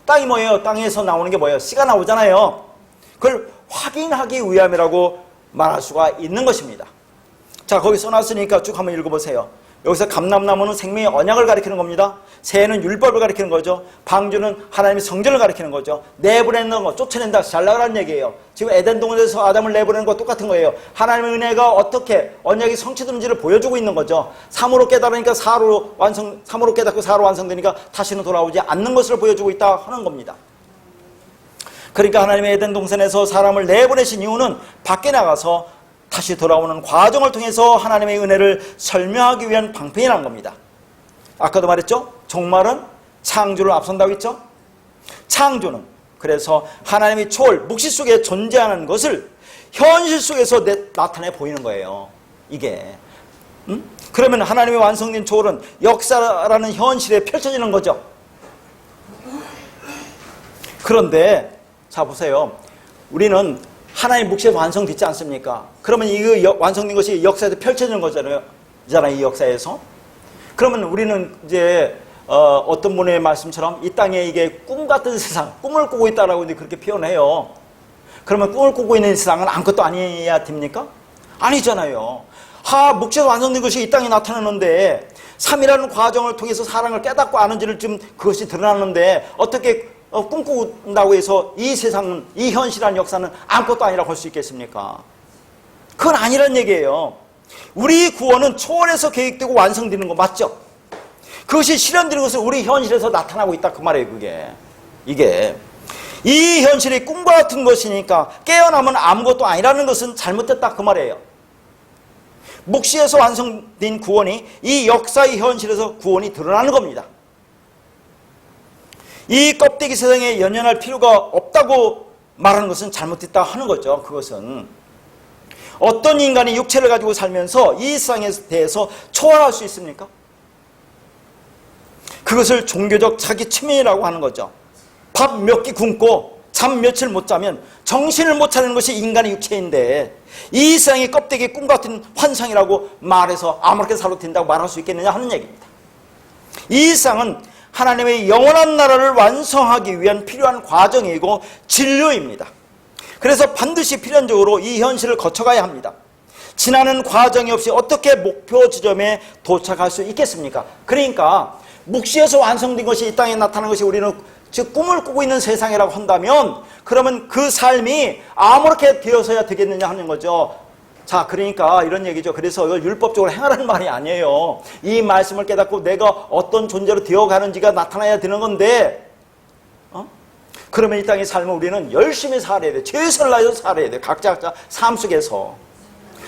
땅이 뭐예요? 땅에서 나오는 게 뭐예요? 씨가 나오잖아요. 그걸 확인하기 위함이라고 말할 수가 있는 것입니다. 자, 거기 써놨으니까 쭉 한번 읽어보세요. 여기서 감람나무는 생명의 언약을 가리키는 겁니다. 새는 율법을 가리키는 거죠. 방주는 하나님의 성전을 가리키는 거죠. 내보내는 거, 쫓아낸다, 잘 나가라는 얘기예요. 지금 에덴 동산에서 아담을 내보내는 거 똑같은 거예요. 하나님의 은혜가 어떻게 언약이 성취되는지를 보여주고 있는 거죠. 3으로 깨달으니까 3으로 깨닫고 4로 완성되니까 다시는 돌아오지 않는 것을 보여주고 있다 하는 겁니다. 그러니까 하나님의 에덴 동산에서 사람을 내보내신 이유는 밖에 나가서 다시 돌아오는 과정을 통해서 하나님의 은혜를 설명하기 위한 방편이라는 겁니다. 아까도 말했죠? 종말은 창조를 앞선다고 했죠? 창조는 그래서 하나님의 초월, 묵시 속에 존재하는 것을 현실 속에서 나타내 보이는 거예요. 이게. 그러면 하나님의 완성된 초월은 역사라는 현실에 펼쳐지는 거죠. 그런데 자 보세요. 우리는 하나의 묵시에서 완성됐지 않습니까? 그러면 이 완성된 것이 역사에서 펼쳐지는 거잖아요. 이 역사에서. 그러면 우리는 이제 어떤 분의 말씀처럼 이 땅에 이게 꿈 같은 세상, 꿈을 꾸고 있다라고 이제 그렇게 표현해요. 그러면 꿈을 꾸고 있는 세상은 아무것도 아니어야 됩니까? 아니잖아요. 묵시에서 완성된 것이 이 땅에 나타나는데 3이라는 과정을 통해서 사랑을 깨닫고 아는지를 좀 그것이 드러나는데 어떻게 꿈꾼다고 해서 이 세상은, 이 현실한 역사는 아무것도 아니라고 할 수 있겠습니까? 그건 아니란 얘기예요. 우리 구원은 초월해서 계획되고 완성되는 거 맞죠? 그것이 실현되는 것은 우리 현실에서 나타나고 있다 그 말이에요. 이게 이 현실이 꿈과 같은 것이니까 깨어나면 아무것도 아니라는 것은 잘못됐다 그 말이에요. 묵시에서 완성된 구원이 이 역사의 현실에서 구원이 드러나는 겁니다. 이 껍데기 세상에 연연할 필요가 없다고 말하는 것은 잘못됐다 하는 거죠. 그것은 어떤 인간이 육체를 가지고 살면서 이 세상에 대해서 초월할 수 있습니까? 그것을 종교적 자기 치명이라고 하는 거죠. 밥 몇 끼 굶고 잠 며칠 못 자면 정신을 못 차리는 것이 인간의 육체인데 이 세상의 껍데기 꿈 같은 환상이라고 말해서 아무렇게 살아도 된다고 말할 수 있겠느냐 하는 얘기입니다. 이 세상은 하나님의 영원한 나라를 완성하기 위한 필요한 과정이고 진료입니다. 그래서 반드시 필연적으로 이 현실을 거쳐가야 합니다. 지나는 과정이 없이 어떻게 목표 지점에 도착할 수 있겠습니까? 그러니까 묵시에서 완성된 것이 이 땅에 나타나는 것이 우리는 즉 꿈을 꾸고 있는 세상이라고 한다면 그러면 그 삶이 아무렇게 되어서야 되겠느냐 하는 거죠. 자, 그러니까 이런 얘기죠. 그래서 이걸 율법적으로 행하라는 말이 아니에요. 이 말씀을 깨닫고 내가 어떤 존재로 되어가는지가 나타나야 되는 건데 그러면 이 땅의 삶을 우리는 열심히 살아야 돼. 최선을 다해서 살아야 돼. 각자 삶 속에서.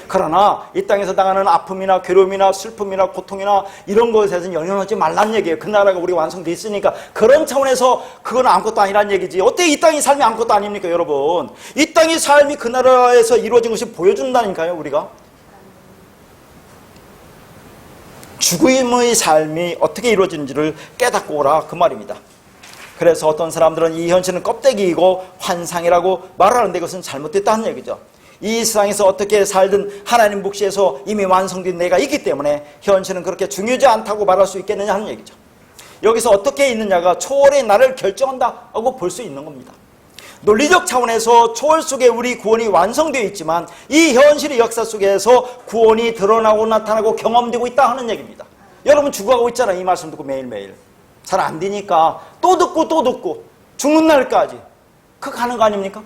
그러나 이 땅에서 당하는 아픔이나 괴로움이나 슬픔이나 고통이나 이런 것에서는 연연하지 말란 얘기예요. 그 나라가 우리가 완성돼 있으니까. 그런 차원에서 그건 아무것도 아니란 얘기지. 어떻게 이 땅의 삶이 아무것도 아닙니까, 여러분? 이 땅의 삶이 그 나라에서 이루어진 것이 보여준다니까요, 우리가. 죽음의 삶이 어떻게 이루어지는지를 깨닫고 오라 그 말입니다. 그래서 어떤 사람들은 이 현실은 껍데기이고 환상이라고 말하는데 그것은 잘못됐다는 얘기죠. 이 세상에서 어떻게 살든 하나님 묵시에서 이미 완성된 내가 있기 때문에 현실은 그렇게 중요하지 않다고 말할 수 있겠느냐 하는 얘기죠. 여기서 어떻게 있느냐가 초월의 나를 결정한다고 볼 수 있는 겁니다. 논리적 차원에서 초월 속에 우리 구원이 완성되어 있지만 이 현실의 역사 속에서 구원이 드러나고 나타나고 경험되고 있다 하는 얘기입니다. 여러분 죽어가고 있잖아요. 이 말씀 듣고 매일매일. 잘 안 되니까 또 듣고 죽는 날까지 그거 가는 거 아닙니까?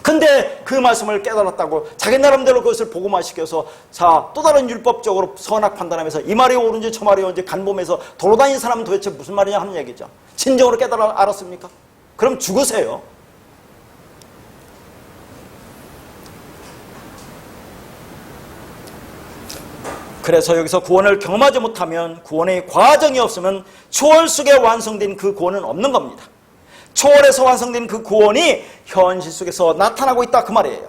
근데 그 말씀을 깨달았다고 자기 나름대로 그것을 복음화시켜서 자, 또 다른 율법적으로 선악 판단하면서 이 말이 옳은지 저 말이 옳은지 간보면서 돌아다니는 사람은 도대체 무슨 말이냐 하는 얘기죠. 진정으로 알았습니까? 그럼 죽으세요. 그래서 여기서 구원을 경험하지 못하면, 구원의 과정이 없으면 초월 속에 완성된 그 구원은 없는 겁니다. 초월에서 완성된 그 구원이 현실 속에서 나타나고 있다, 그 말이에요.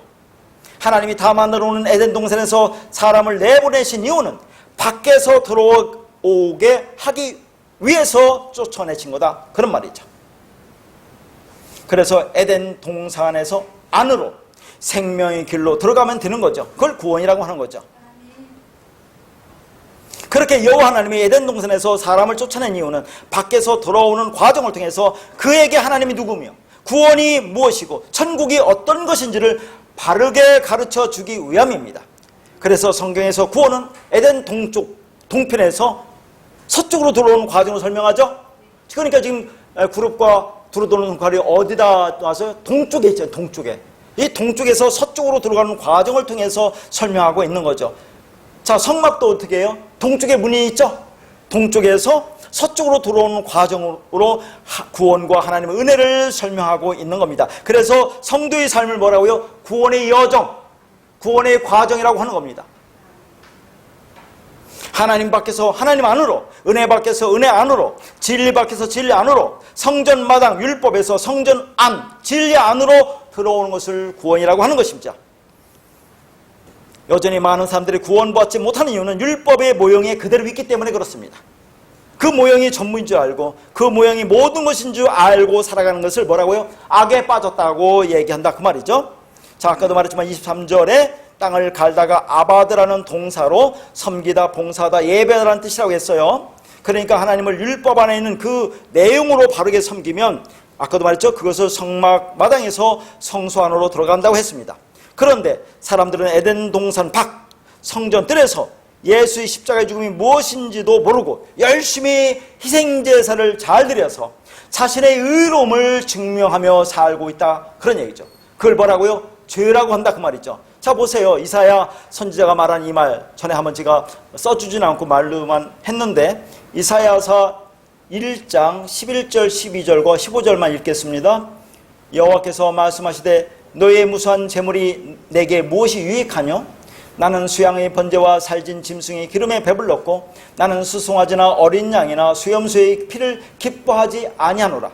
하나님이 다 만들어 놓은 에덴 동산에서 사람을 내보내신 이유는 밖에서 들어오게 하기 위해서 쫓아내신 거다, 그런 말이죠. 그래서 에덴 동산에서 안으로 생명의 길로 들어가면 되는 거죠. 그걸 구원이라고 하는 거죠. 그렇게 여호와 하나님이 에덴 동산에서 사람을 쫓아낸 이유는 밖에서 돌아오는 과정을 통해서 그에게 하나님이 누구며 구원이 무엇이고 천국이 어떤 것인지를 바르게 가르쳐 주기 위함입니다. 그래서 성경에서 구원은 에덴 동편에서 서쪽으로 들어오는 과정을 설명하죠. 그러니까 지금 그룹과 두루 도는 관이 어디다 와서 동쪽에 있죠. 동쪽에. 이 동쪽에서 서쪽으로 들어가는 과정을 통해서 설명하고 있는 거죠. 자, 성막도 어떻게 해요? 동쪽에 문이 있죠? 동쪽에서 서쪽으로 들어오는 과정으로 구원과 하나님의 은혜를 설명하고 있는 겁니다. 그래서 성도의 삶을 뭐라고요? 구원의 여정, 구원의 과정이라고 하는 겁니다. 하나님 밖에서 하나님 안으로, 은혜 밖에서 은혜 안으로, 진리 밖에서 진리 안으로, 성전 마당 율법에서 성전 안, 진리 안으로 들어오는 것을 구원이라고 하는 것입니다. 여전히 많은 사람들이 구원받지 못하는 이유는 율법의 모형에 그대로 있기 때문에 그렇습니다. 그 모형이 전부인 줄 알고 그 모형이 모든 것인 줄 알고 살아가는 것을 뭐라고요? 악에 빠졌다고 얘기한다, 그 말이죠. 자, 아까도 말했지만 23절에 땅을 갈다가 아바드라는 동사로 섬기다, 봉사하다, 예배하다는 뜻이라고 했어요. 그러니까 하나님을 율법 안에 있는 그 내용으로 바르게 섬기면, 아까도 말했죠, 그것을 성막 마당에서 성소 안으로 들어간다고 했습니다. 그런데 사람들은 에덴 동산 밖 성전들에서 예수의 십자가의 죽음이 무엇인지도 모르고 열심히 희생제사를 잘 드려서 자신의 의로움을 증명하며 살고 있다, 그런 얘기죠. 그걸 뭐라고요? 죄라고 한다, 그 말이죠. 자, 보세요. 이사야 선지자가 말한 이 말, 전에 한번 제가 써주진 않고 말로만 했는데, 이사야서 1장 11절 12절과 15절만 읽겠습니다. 여호와께서 말씀하시되 너의 무수한 재물이 내게 무엇이 유익하뇨? 나는 수양의 번제와 살진 짐승의 기름에 배불렀고 나는 수송아지나 어린 양이나 수염소의 피를 기뻐하지 아니하노라.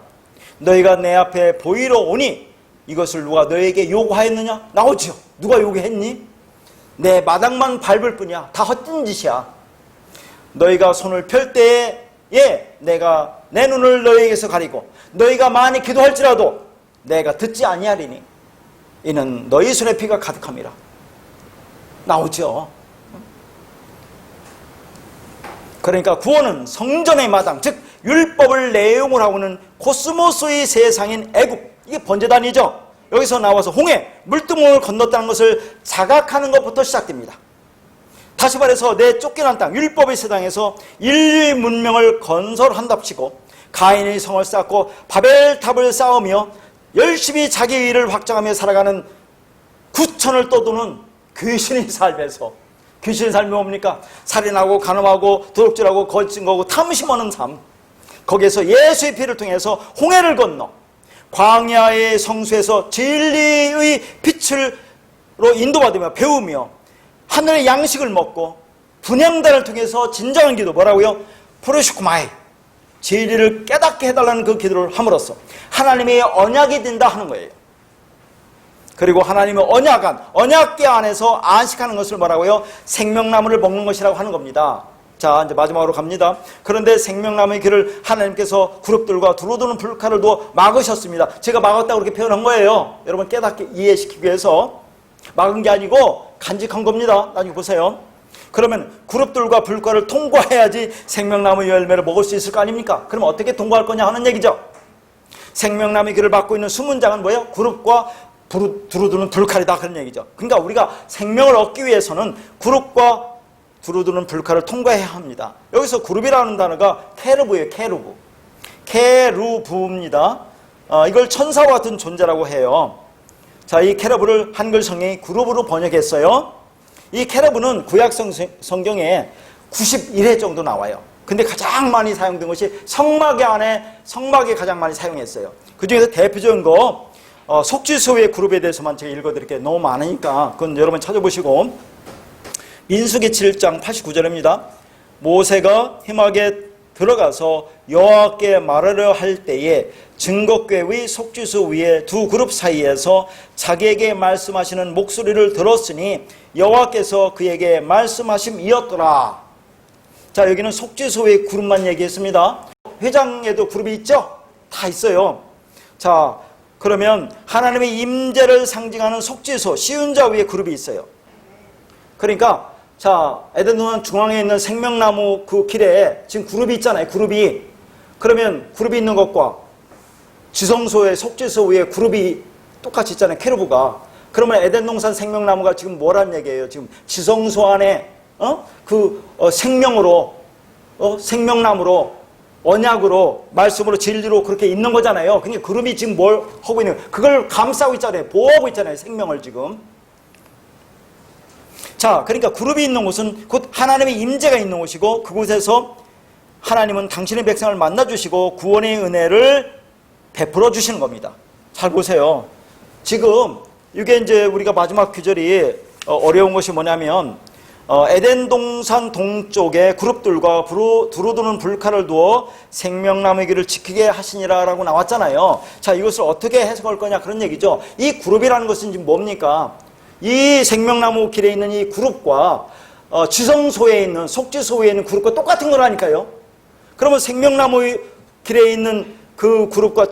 너희가 내 앞에 보이러 오니 이것을 누가 너에게 요구하였느냐? 나오지요. 누가 요구했니? 내 마당만 밟을 뿐이야. 다 헛된 짓이야. 너희가 손을 펼 때에 내가 내 눈을 너희에게서 가리고 너희가 많이 기도할지라도 내가 듣지 아니하리니 이는 너희 손에 피가 가득함이라. 나오죠. 그러니까 구원은 성전의 마당, 즉 율법을 내용으로 하고는 코스모스의 세상인 애국, 이게 번제단이죠. 여기서 나와서 홍해, 물두멍을 건넜다는 것을 자각하는 것부터 시작됩니다. 다시 말해서 내 쫓겨난 땅, 율법의 세상에서 인류의 문명을 건설한답시고 가인의 성을 쌓고 바벨탑을 쌓으며 열심히 자기 일을 확장하며 살아가는 구천을 떠도는 귀신의 삶에서, 귀신의 삶이 뭡니까? 살인하고 간음하고 도둑질하고 거짓말하고 탐심하는 삶, 거기에서 예수의 피를 통해서 홍해를 건너 광야의 성수에서 진리의 빛으로 인도받으며 배우며 하늘의 양식을 먹고 분향단을 통해서 진정한 기도, 뭐라고요? 프로시쿠마이, 진리를 깨닫게 해달라는 그 기도를 함으로써 하나님의 언약이 된다 하는 거예요. 그리고 하나님의 언약궤 안에서 안식하는 것을 뭐라고요? 생명나무를 먹는 것이라고 하는 겁니다. 자, 이제 마지막으로 갑니다. 그런데 생명나무의 길을 하나님께서 그룹들과 두루두는 불칼을 두어 막으셨습니다. 제가 막았다고 그렇게 표현한 거예요. 여러분 깨닫게 이해시키기 위해서. 막은 게 아니고 간직한 겁니다. 나중에 보세요. 그러면 그룹들과 불칼을 통과해야지 생명나무 열매를 먹을 수 있을 거 아닙니까? 그럼 어떻게 통과할 거냐 하는 얘기죠. 생명나무의 길을 막고 있는 수문장은 뭐예요? 그룹과 두루두는 불칼이다, 그런 얘기죠. 그러니까 우리가 생명을 얻기 위해서는 그룹과 두루두는 불칼을 통과해야 합니다. 여기서 그룹이라는 단어가 케루브예요. 케루브입니다. 이걸 천사와 같은 존재라고 해요. 자, 이 케루브를 한글 성경이 그룹으로 번역했어요. 이 케루브는 구약 성경에 91회 정도 나와요. 근데 가장 많이 사용된 것이 성막의 안에 성막에 가장 많이 사용했어요. 그 중에서 대표적인 거 속죄소의 그룹에 대해서만 제가 읽어드릴게요. 너무 많으니까 그건 여러분 찾아보시고 민수기 7장 89절입니다. 모세가 회막에 들어가서 여호와께 말하려 할 때에 증거궤의 속죄소 위에 두 그룹 사이에서 자기에게 말씀하시는 목소리를 들었으니 여호와께서 그에게 말씀하심이었더라. 자, 여기는 속죄소의 그룹만 얘기했습니다. 회장에도 그룹이 있죠? 다 있어요. 자, 그러면 하나님의 임재를 상징하는 속죄소 시은자 위에 그룹이 있어요. 그러니까 자, 에덴 동산 중앙에 있는 생명나무 그 길에 지금 그룹이 있잖아요. 그룹이. 그러면 그룹이 있는 것과 지성소의 속죄소 위에 그룹이 똑같이 있잖아요. 케루브가. 그러면 에덴 동산 생명나무가 지금 뭐란 얘기예요? 지금 지성소 안에 생명으로 생명나무로 언약으로 말씀으로 진리로 그렇게 있는 거잖아요. 그러니까 그룹이 지금 뭘 하고 있는 거예요? 그걸 감싸고 있잖아요. 보호하고 있잖아요. 생명을 지금. 자, 그러니까 그룹이 있는 곳은 곧 하나님의 임재가 있는 곳이고 그곳에서 하나님은 당신의 백성을 만나주시고 구원의 은혜를 베풀어 주시는 겁니다. 잘 보세요. 지금 이게 이제 우리가 마지막 구절이 어려운 것이 뭐냐면 에덴 동산 동쪽에 그룹들과 두루두는 불칼을 두어 생명나무의 길을 지키게 하시니라 라고 나왔잖아요. 자, 이것을 어떻게 해석할 거냐 그런 얘기죠. 이 그룹이라는 것은 지금 뭡니까? 이 생명나무 길에 있는 이 그룹과 지성소에 있는 속죄소에 있는 그룹과 똑같은 거라니까요. 그러면 생명나무 길에 있는 그 그룹과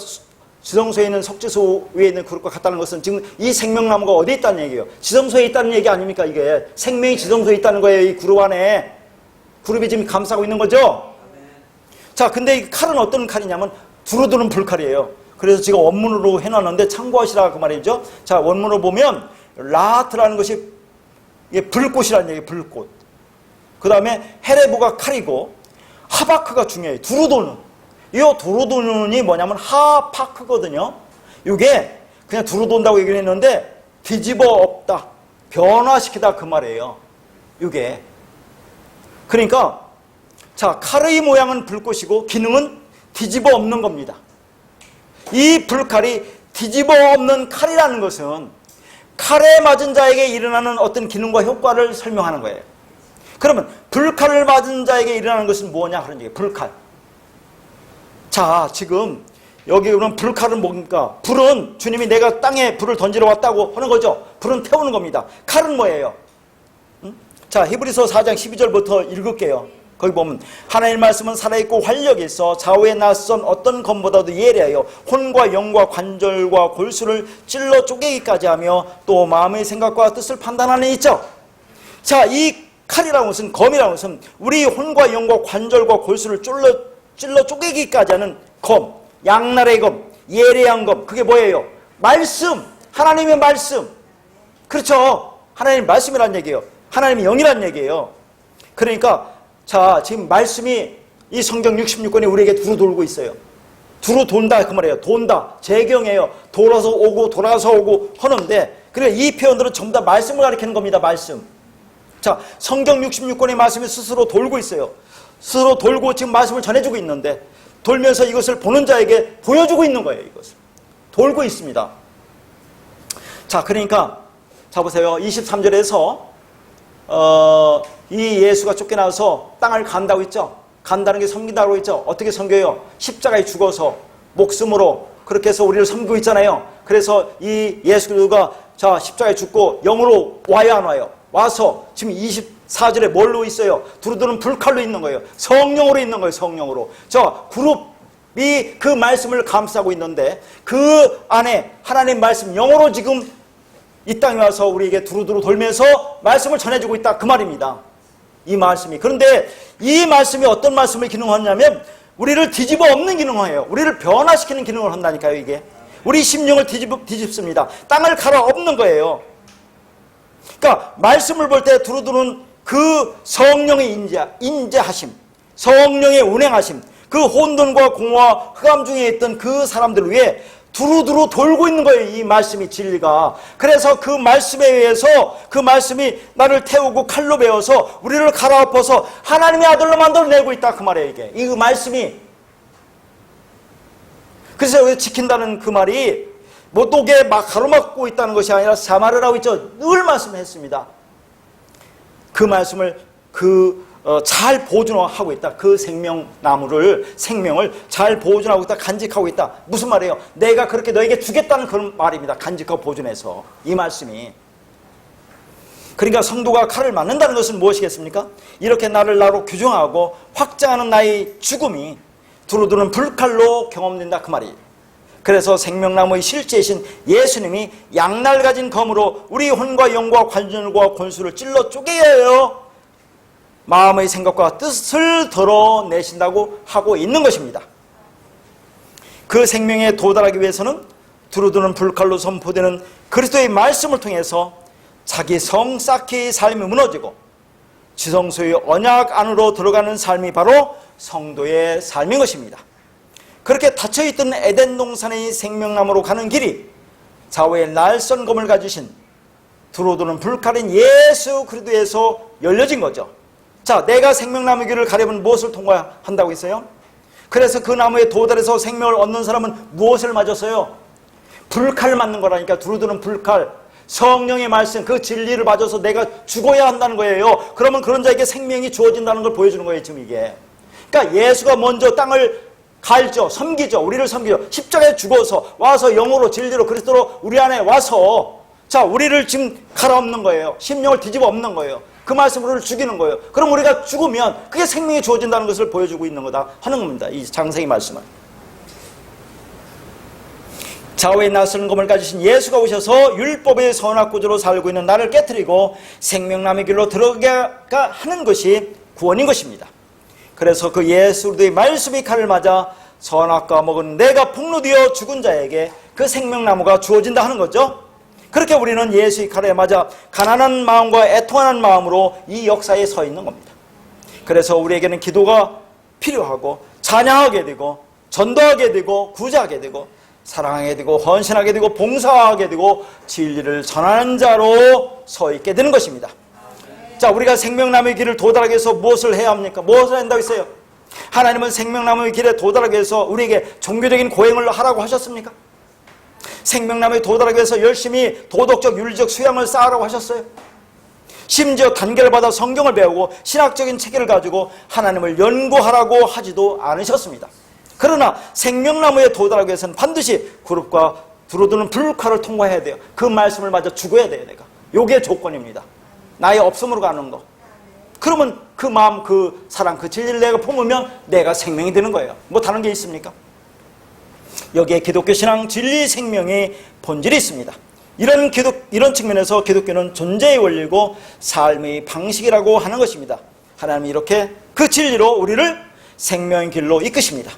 지성소에 있는 속죄소 위에 있는 그룹과 같다는 것은 지금 이 생명나무가 어디에 있다는 얘기예요? 지성소에 있다는 얘기 아닙니까? 이게 생명이 지성소에 있다는 거예요. 이 그룹 안에 그룹이 지금 감싸고 있는 거죠. 자, 근데 이 칼은 어떤 칼이냐면 두루두는 불칼이에요. 그래서 지금 원문으로 해놨는데 참고하시라 그 말이죠. 자, 원문으로 보면 라트라는 것이 불꽃이라는 얘기예요. 불꽃. 그 다음에 헤레브가 칼이고 하바크가 중요해요. 두루도는. 이 두루도는이 뭐냐면 하파크거든요. 이게 그냥 두루돈다고 얘기를 했는데 뒤집어 엎다, 변화시키다 그 말이에요. 이게. 그러니까 자, 칼의 모양은 불꽃이고 기능은 뒤집어 엎는 겁니다. 이 불칼이 뒤집어 엎는 칼이라는 것은 칼에 맞은 자에게 일어나는 어떤 기능과 효과를 설명하는 거예요. 그러면 불칼을 맞은 자에게 일어나는 것은 뭐냐 그런 얘기예요. 불칼. 자, 지금 여기 그럼 불칼은 뭡니까? 불은 주님이 내가 땅에 불을 던지러 왔다고 하는 거죠. 불은 태우는 겁니다. 칼은 뭐예요? 자, 히브리서 4장 12절부터 읽을게요. 거기 보면 하나님의 말씀은 살아있고 활력이 있어 좌우에 낯선 어떤 검보다도 예리하여 혼과 영과 관절과 골수를 찔러 쪼개기까지 하며 또 마음의 생각과 뜻을 판단하는 있죠. 자, 이 칼이라는 것은, 검이라는 것은 우리 혼과 영과 관절과 골수를 찔러 쪼개기까지 하는 검, 양날의 검, 예리한 검. 그게 뭐예요? 말씀, 하나님의 말씀. 그렇죠. 하나님의 말씀이란 얘기예요. 하나님의 영이란 얘기예요. 그러니까 자, 지금 말씀이 이 성경 66권이 우리에게 두루 돌고 있어요. 두루 돈다 그 말이에요. 돈다. 재경이에요. 돌아서 오고 돌아서 오고 하는데, 그래 이 표현들은 전부 다 말씀을 가리키는 겁니다. 말씀. 자, 성경 66권의 말씀이 스스로 돌고 있어요. 스스로 돌고 지금 말씀을 전해주고 있는데, 돌면서 이것을 보는 자에게 보여주고 있는 거예요. 이것을 돌고 있습니다. 자, 그러니까 자 보세요. 23절에서 이 예수가 쫓겨나서 땅을 간다고 했죠. 간다는 게 섬긴다고 했죠. 어떻게 섬겨요? 십자가에 죽어서 목숨으로 그렇게 해서 우리를 섬기고 있잖아요. 그래서 이 예수가 자 십자가에 죽고 영으로 와요 안 와요? 와서 지금 24절에 뭘로 있어요? 두루두는 불칼로 있는 거예요. 성령으로 있는 거예요. 성령으로. 자, 그룹이 그 말씀을 감싸고 있는데 그 안에 하나님 말씀 영으로 지금 이 땅에 와서 우리에게 두루두루 돌면서 말씀을 전해주고 있다 그 말입니다. 이 말씀이. 그런데 이 말씀이 어떤 말씀을 기능하냐면 우리를 뒤집어 엎는 기능을 해요. 우리를 변화시키는 기능을 한다니까요. 이게 우리 심령을 뒤집습니다. 땅을 갈아 엎는 거예요. 그러니까 말씀을 볼 때 두루두는 그 성령의 인재하심, 성령의 운행하심, 그 혼돈과 공허와 흑암 중에 있던 그 사람들을 위해 두루두루 돌고 있는 거예요. 이 말씀이 진리가. 그래서 그 말씀에 의해서 그 말씀이 나를 태우고 칼로 베어서 우리를 갈아엎어서 하나님의 아들로 만들어내고 있다 그 말이에요. 이게 이 말씀이. 그래서 지킨다는 그 말이 뭐 독에 막 가로막고 있다는 것이 아니라 사마를 하고 있죠. 늘 말씀했습니다. 그 말씀을 잘 보존하고 있다. 그 생명을 잘 보존하고 있다. 간직하고 있다. 무슨 말이에요? 내가 그렇게 너에게 주겠다는 그런 말입니다. 간직하고 보존해서. 이 말씀이. 그러니까 성도가 칼을 맞는다는 것은 무엇이겠습니까? 이렇게 나로 규정하고 확장하는 나의 죽음이 두루두는 불칼로 경험된다 그 말이에요. 그래서 생명나무의 실제이신 예수님이 양날 가진 검으로 우리 혼과 영과 관절과 권수를 찔러 쪼개야 해요. 마음의 생각과 뜻을 덜어내신다고 하고 있는 것입니다. 그 생명에 도달하기 위해서는 두루두는 불칼로 선포되는 그리스도의 말씀을 통해서 자기 성 쌓기 삶이 무너지고 지성소의 언약 안으로 들어가는 삶이 바로 성도의 삶인 것입니다. 그렇게 닫혀있던 에덴 동산의 생명나무로 가는 길이 좌우에 날선 검을 가지신 두루두는 불칼인 예수 그리스도에서 열려진 거죠. 자, 내가 생명나무 길을 가려면 무엇을 통과한다고 했어요? 그래서 그 나무에 도달해서 생명을 얻는 사람은 무엇을 맞았어요? 불칼을 맞는 거라니까. 두루두는 불칼, 성령의 말씀, 그 진리를 맞아서 내가 죽어야 한다는 거예요. 그러면 그런 자에게 생명이 주어진다는 걸 보여주는 거예요, 지금 이게. 그러니까 예수가 먼저 땅을 갈죠, 섬기죠, 우리를 섬기죠. 십자가에 죽어서 와서 영으로 진리로 그리스도로 우리 안에 와서 자, 우리를 지금 갈아엎는 거예요. 심령을 뒤집어 엎는 거예요. 그 말씀으로 우리를 죽이는 거예요. 그럼 우리가 죽으면 그게 생명이 주어진다는 것을 보여주고 있는 거다 하는 겁니다. 이 장세기 말씀은. 좌우에 낯선 검을 가지신 예수가 오셔서 율법의 선악구조로 살고 있는 나를 깨트리고 생명나무의 길로 들어가게 하는 것이 구원인 것입니다. 그래서 그 예수의 말씀이 칼을 맞아 선악과 먹은 내가 폭로되어 죽은 자에게 그 생명나무가 주어진다 하는 거죠. 그렇게 우리는 예수의 칼에 맞아 가난한 마음과 애통하는 마음으로 이 역사에 서 있는 겁니다. 그래서 우리에게는 기도가 필요하고 찬양하게 되고 전도하게 되고 구제하게 되고 사랑하게 되고 헌신하게 되고 봉사하게 되고 진리를 전하는 자로 서 있게 되는 것입니다. 자, 우리가 생명나무의 길을 도달하기 위해서 무엇을 해야 합니까? 무엇을 한다고 했어요? 하나님은 생명나무의 길에 도달하기 위해서 우리에게 종교적인 고행을 하라고 하셨습니까? 생명나무에 도달하기 위해서 열심히 도덕적 윤리적 수양을 쌓으라고 하셨어요? 심지어 단계를 받아 성경을 배우고 신학적인 체계를 가지고 하나님을 연구하라고 하지도 않으셨습니다. 그러나 생명나무에 도달하기 위해서는 반드시 그룹과 두루두는 불칼을 통과해야 돼요. 그 말씀을 맞아 죽어야 돼요. 내가. 요게 조건입니다. 나의 없음으로 가는 거. 그러면 그 마음, 그 사랑, 그 진리를 내가 품으면 내가 생명이 되는 거예요. 뭐 다른 게 있습니까? 여기에 기독교 신앙 진리 생명의 본질이 있습니다. 이런 측면에서 기독교는 존재의 원리고 삶의 방식이라고 하는 것입니다. 하나님이 이렇게 그 진리로 우리를 생명의 길로 이끄십니다.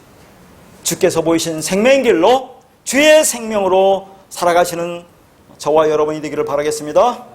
주께서 보이신 생명의 길로 주의 생명으로 살아가시는 저와 여러분이 되기를 바라겠습니다.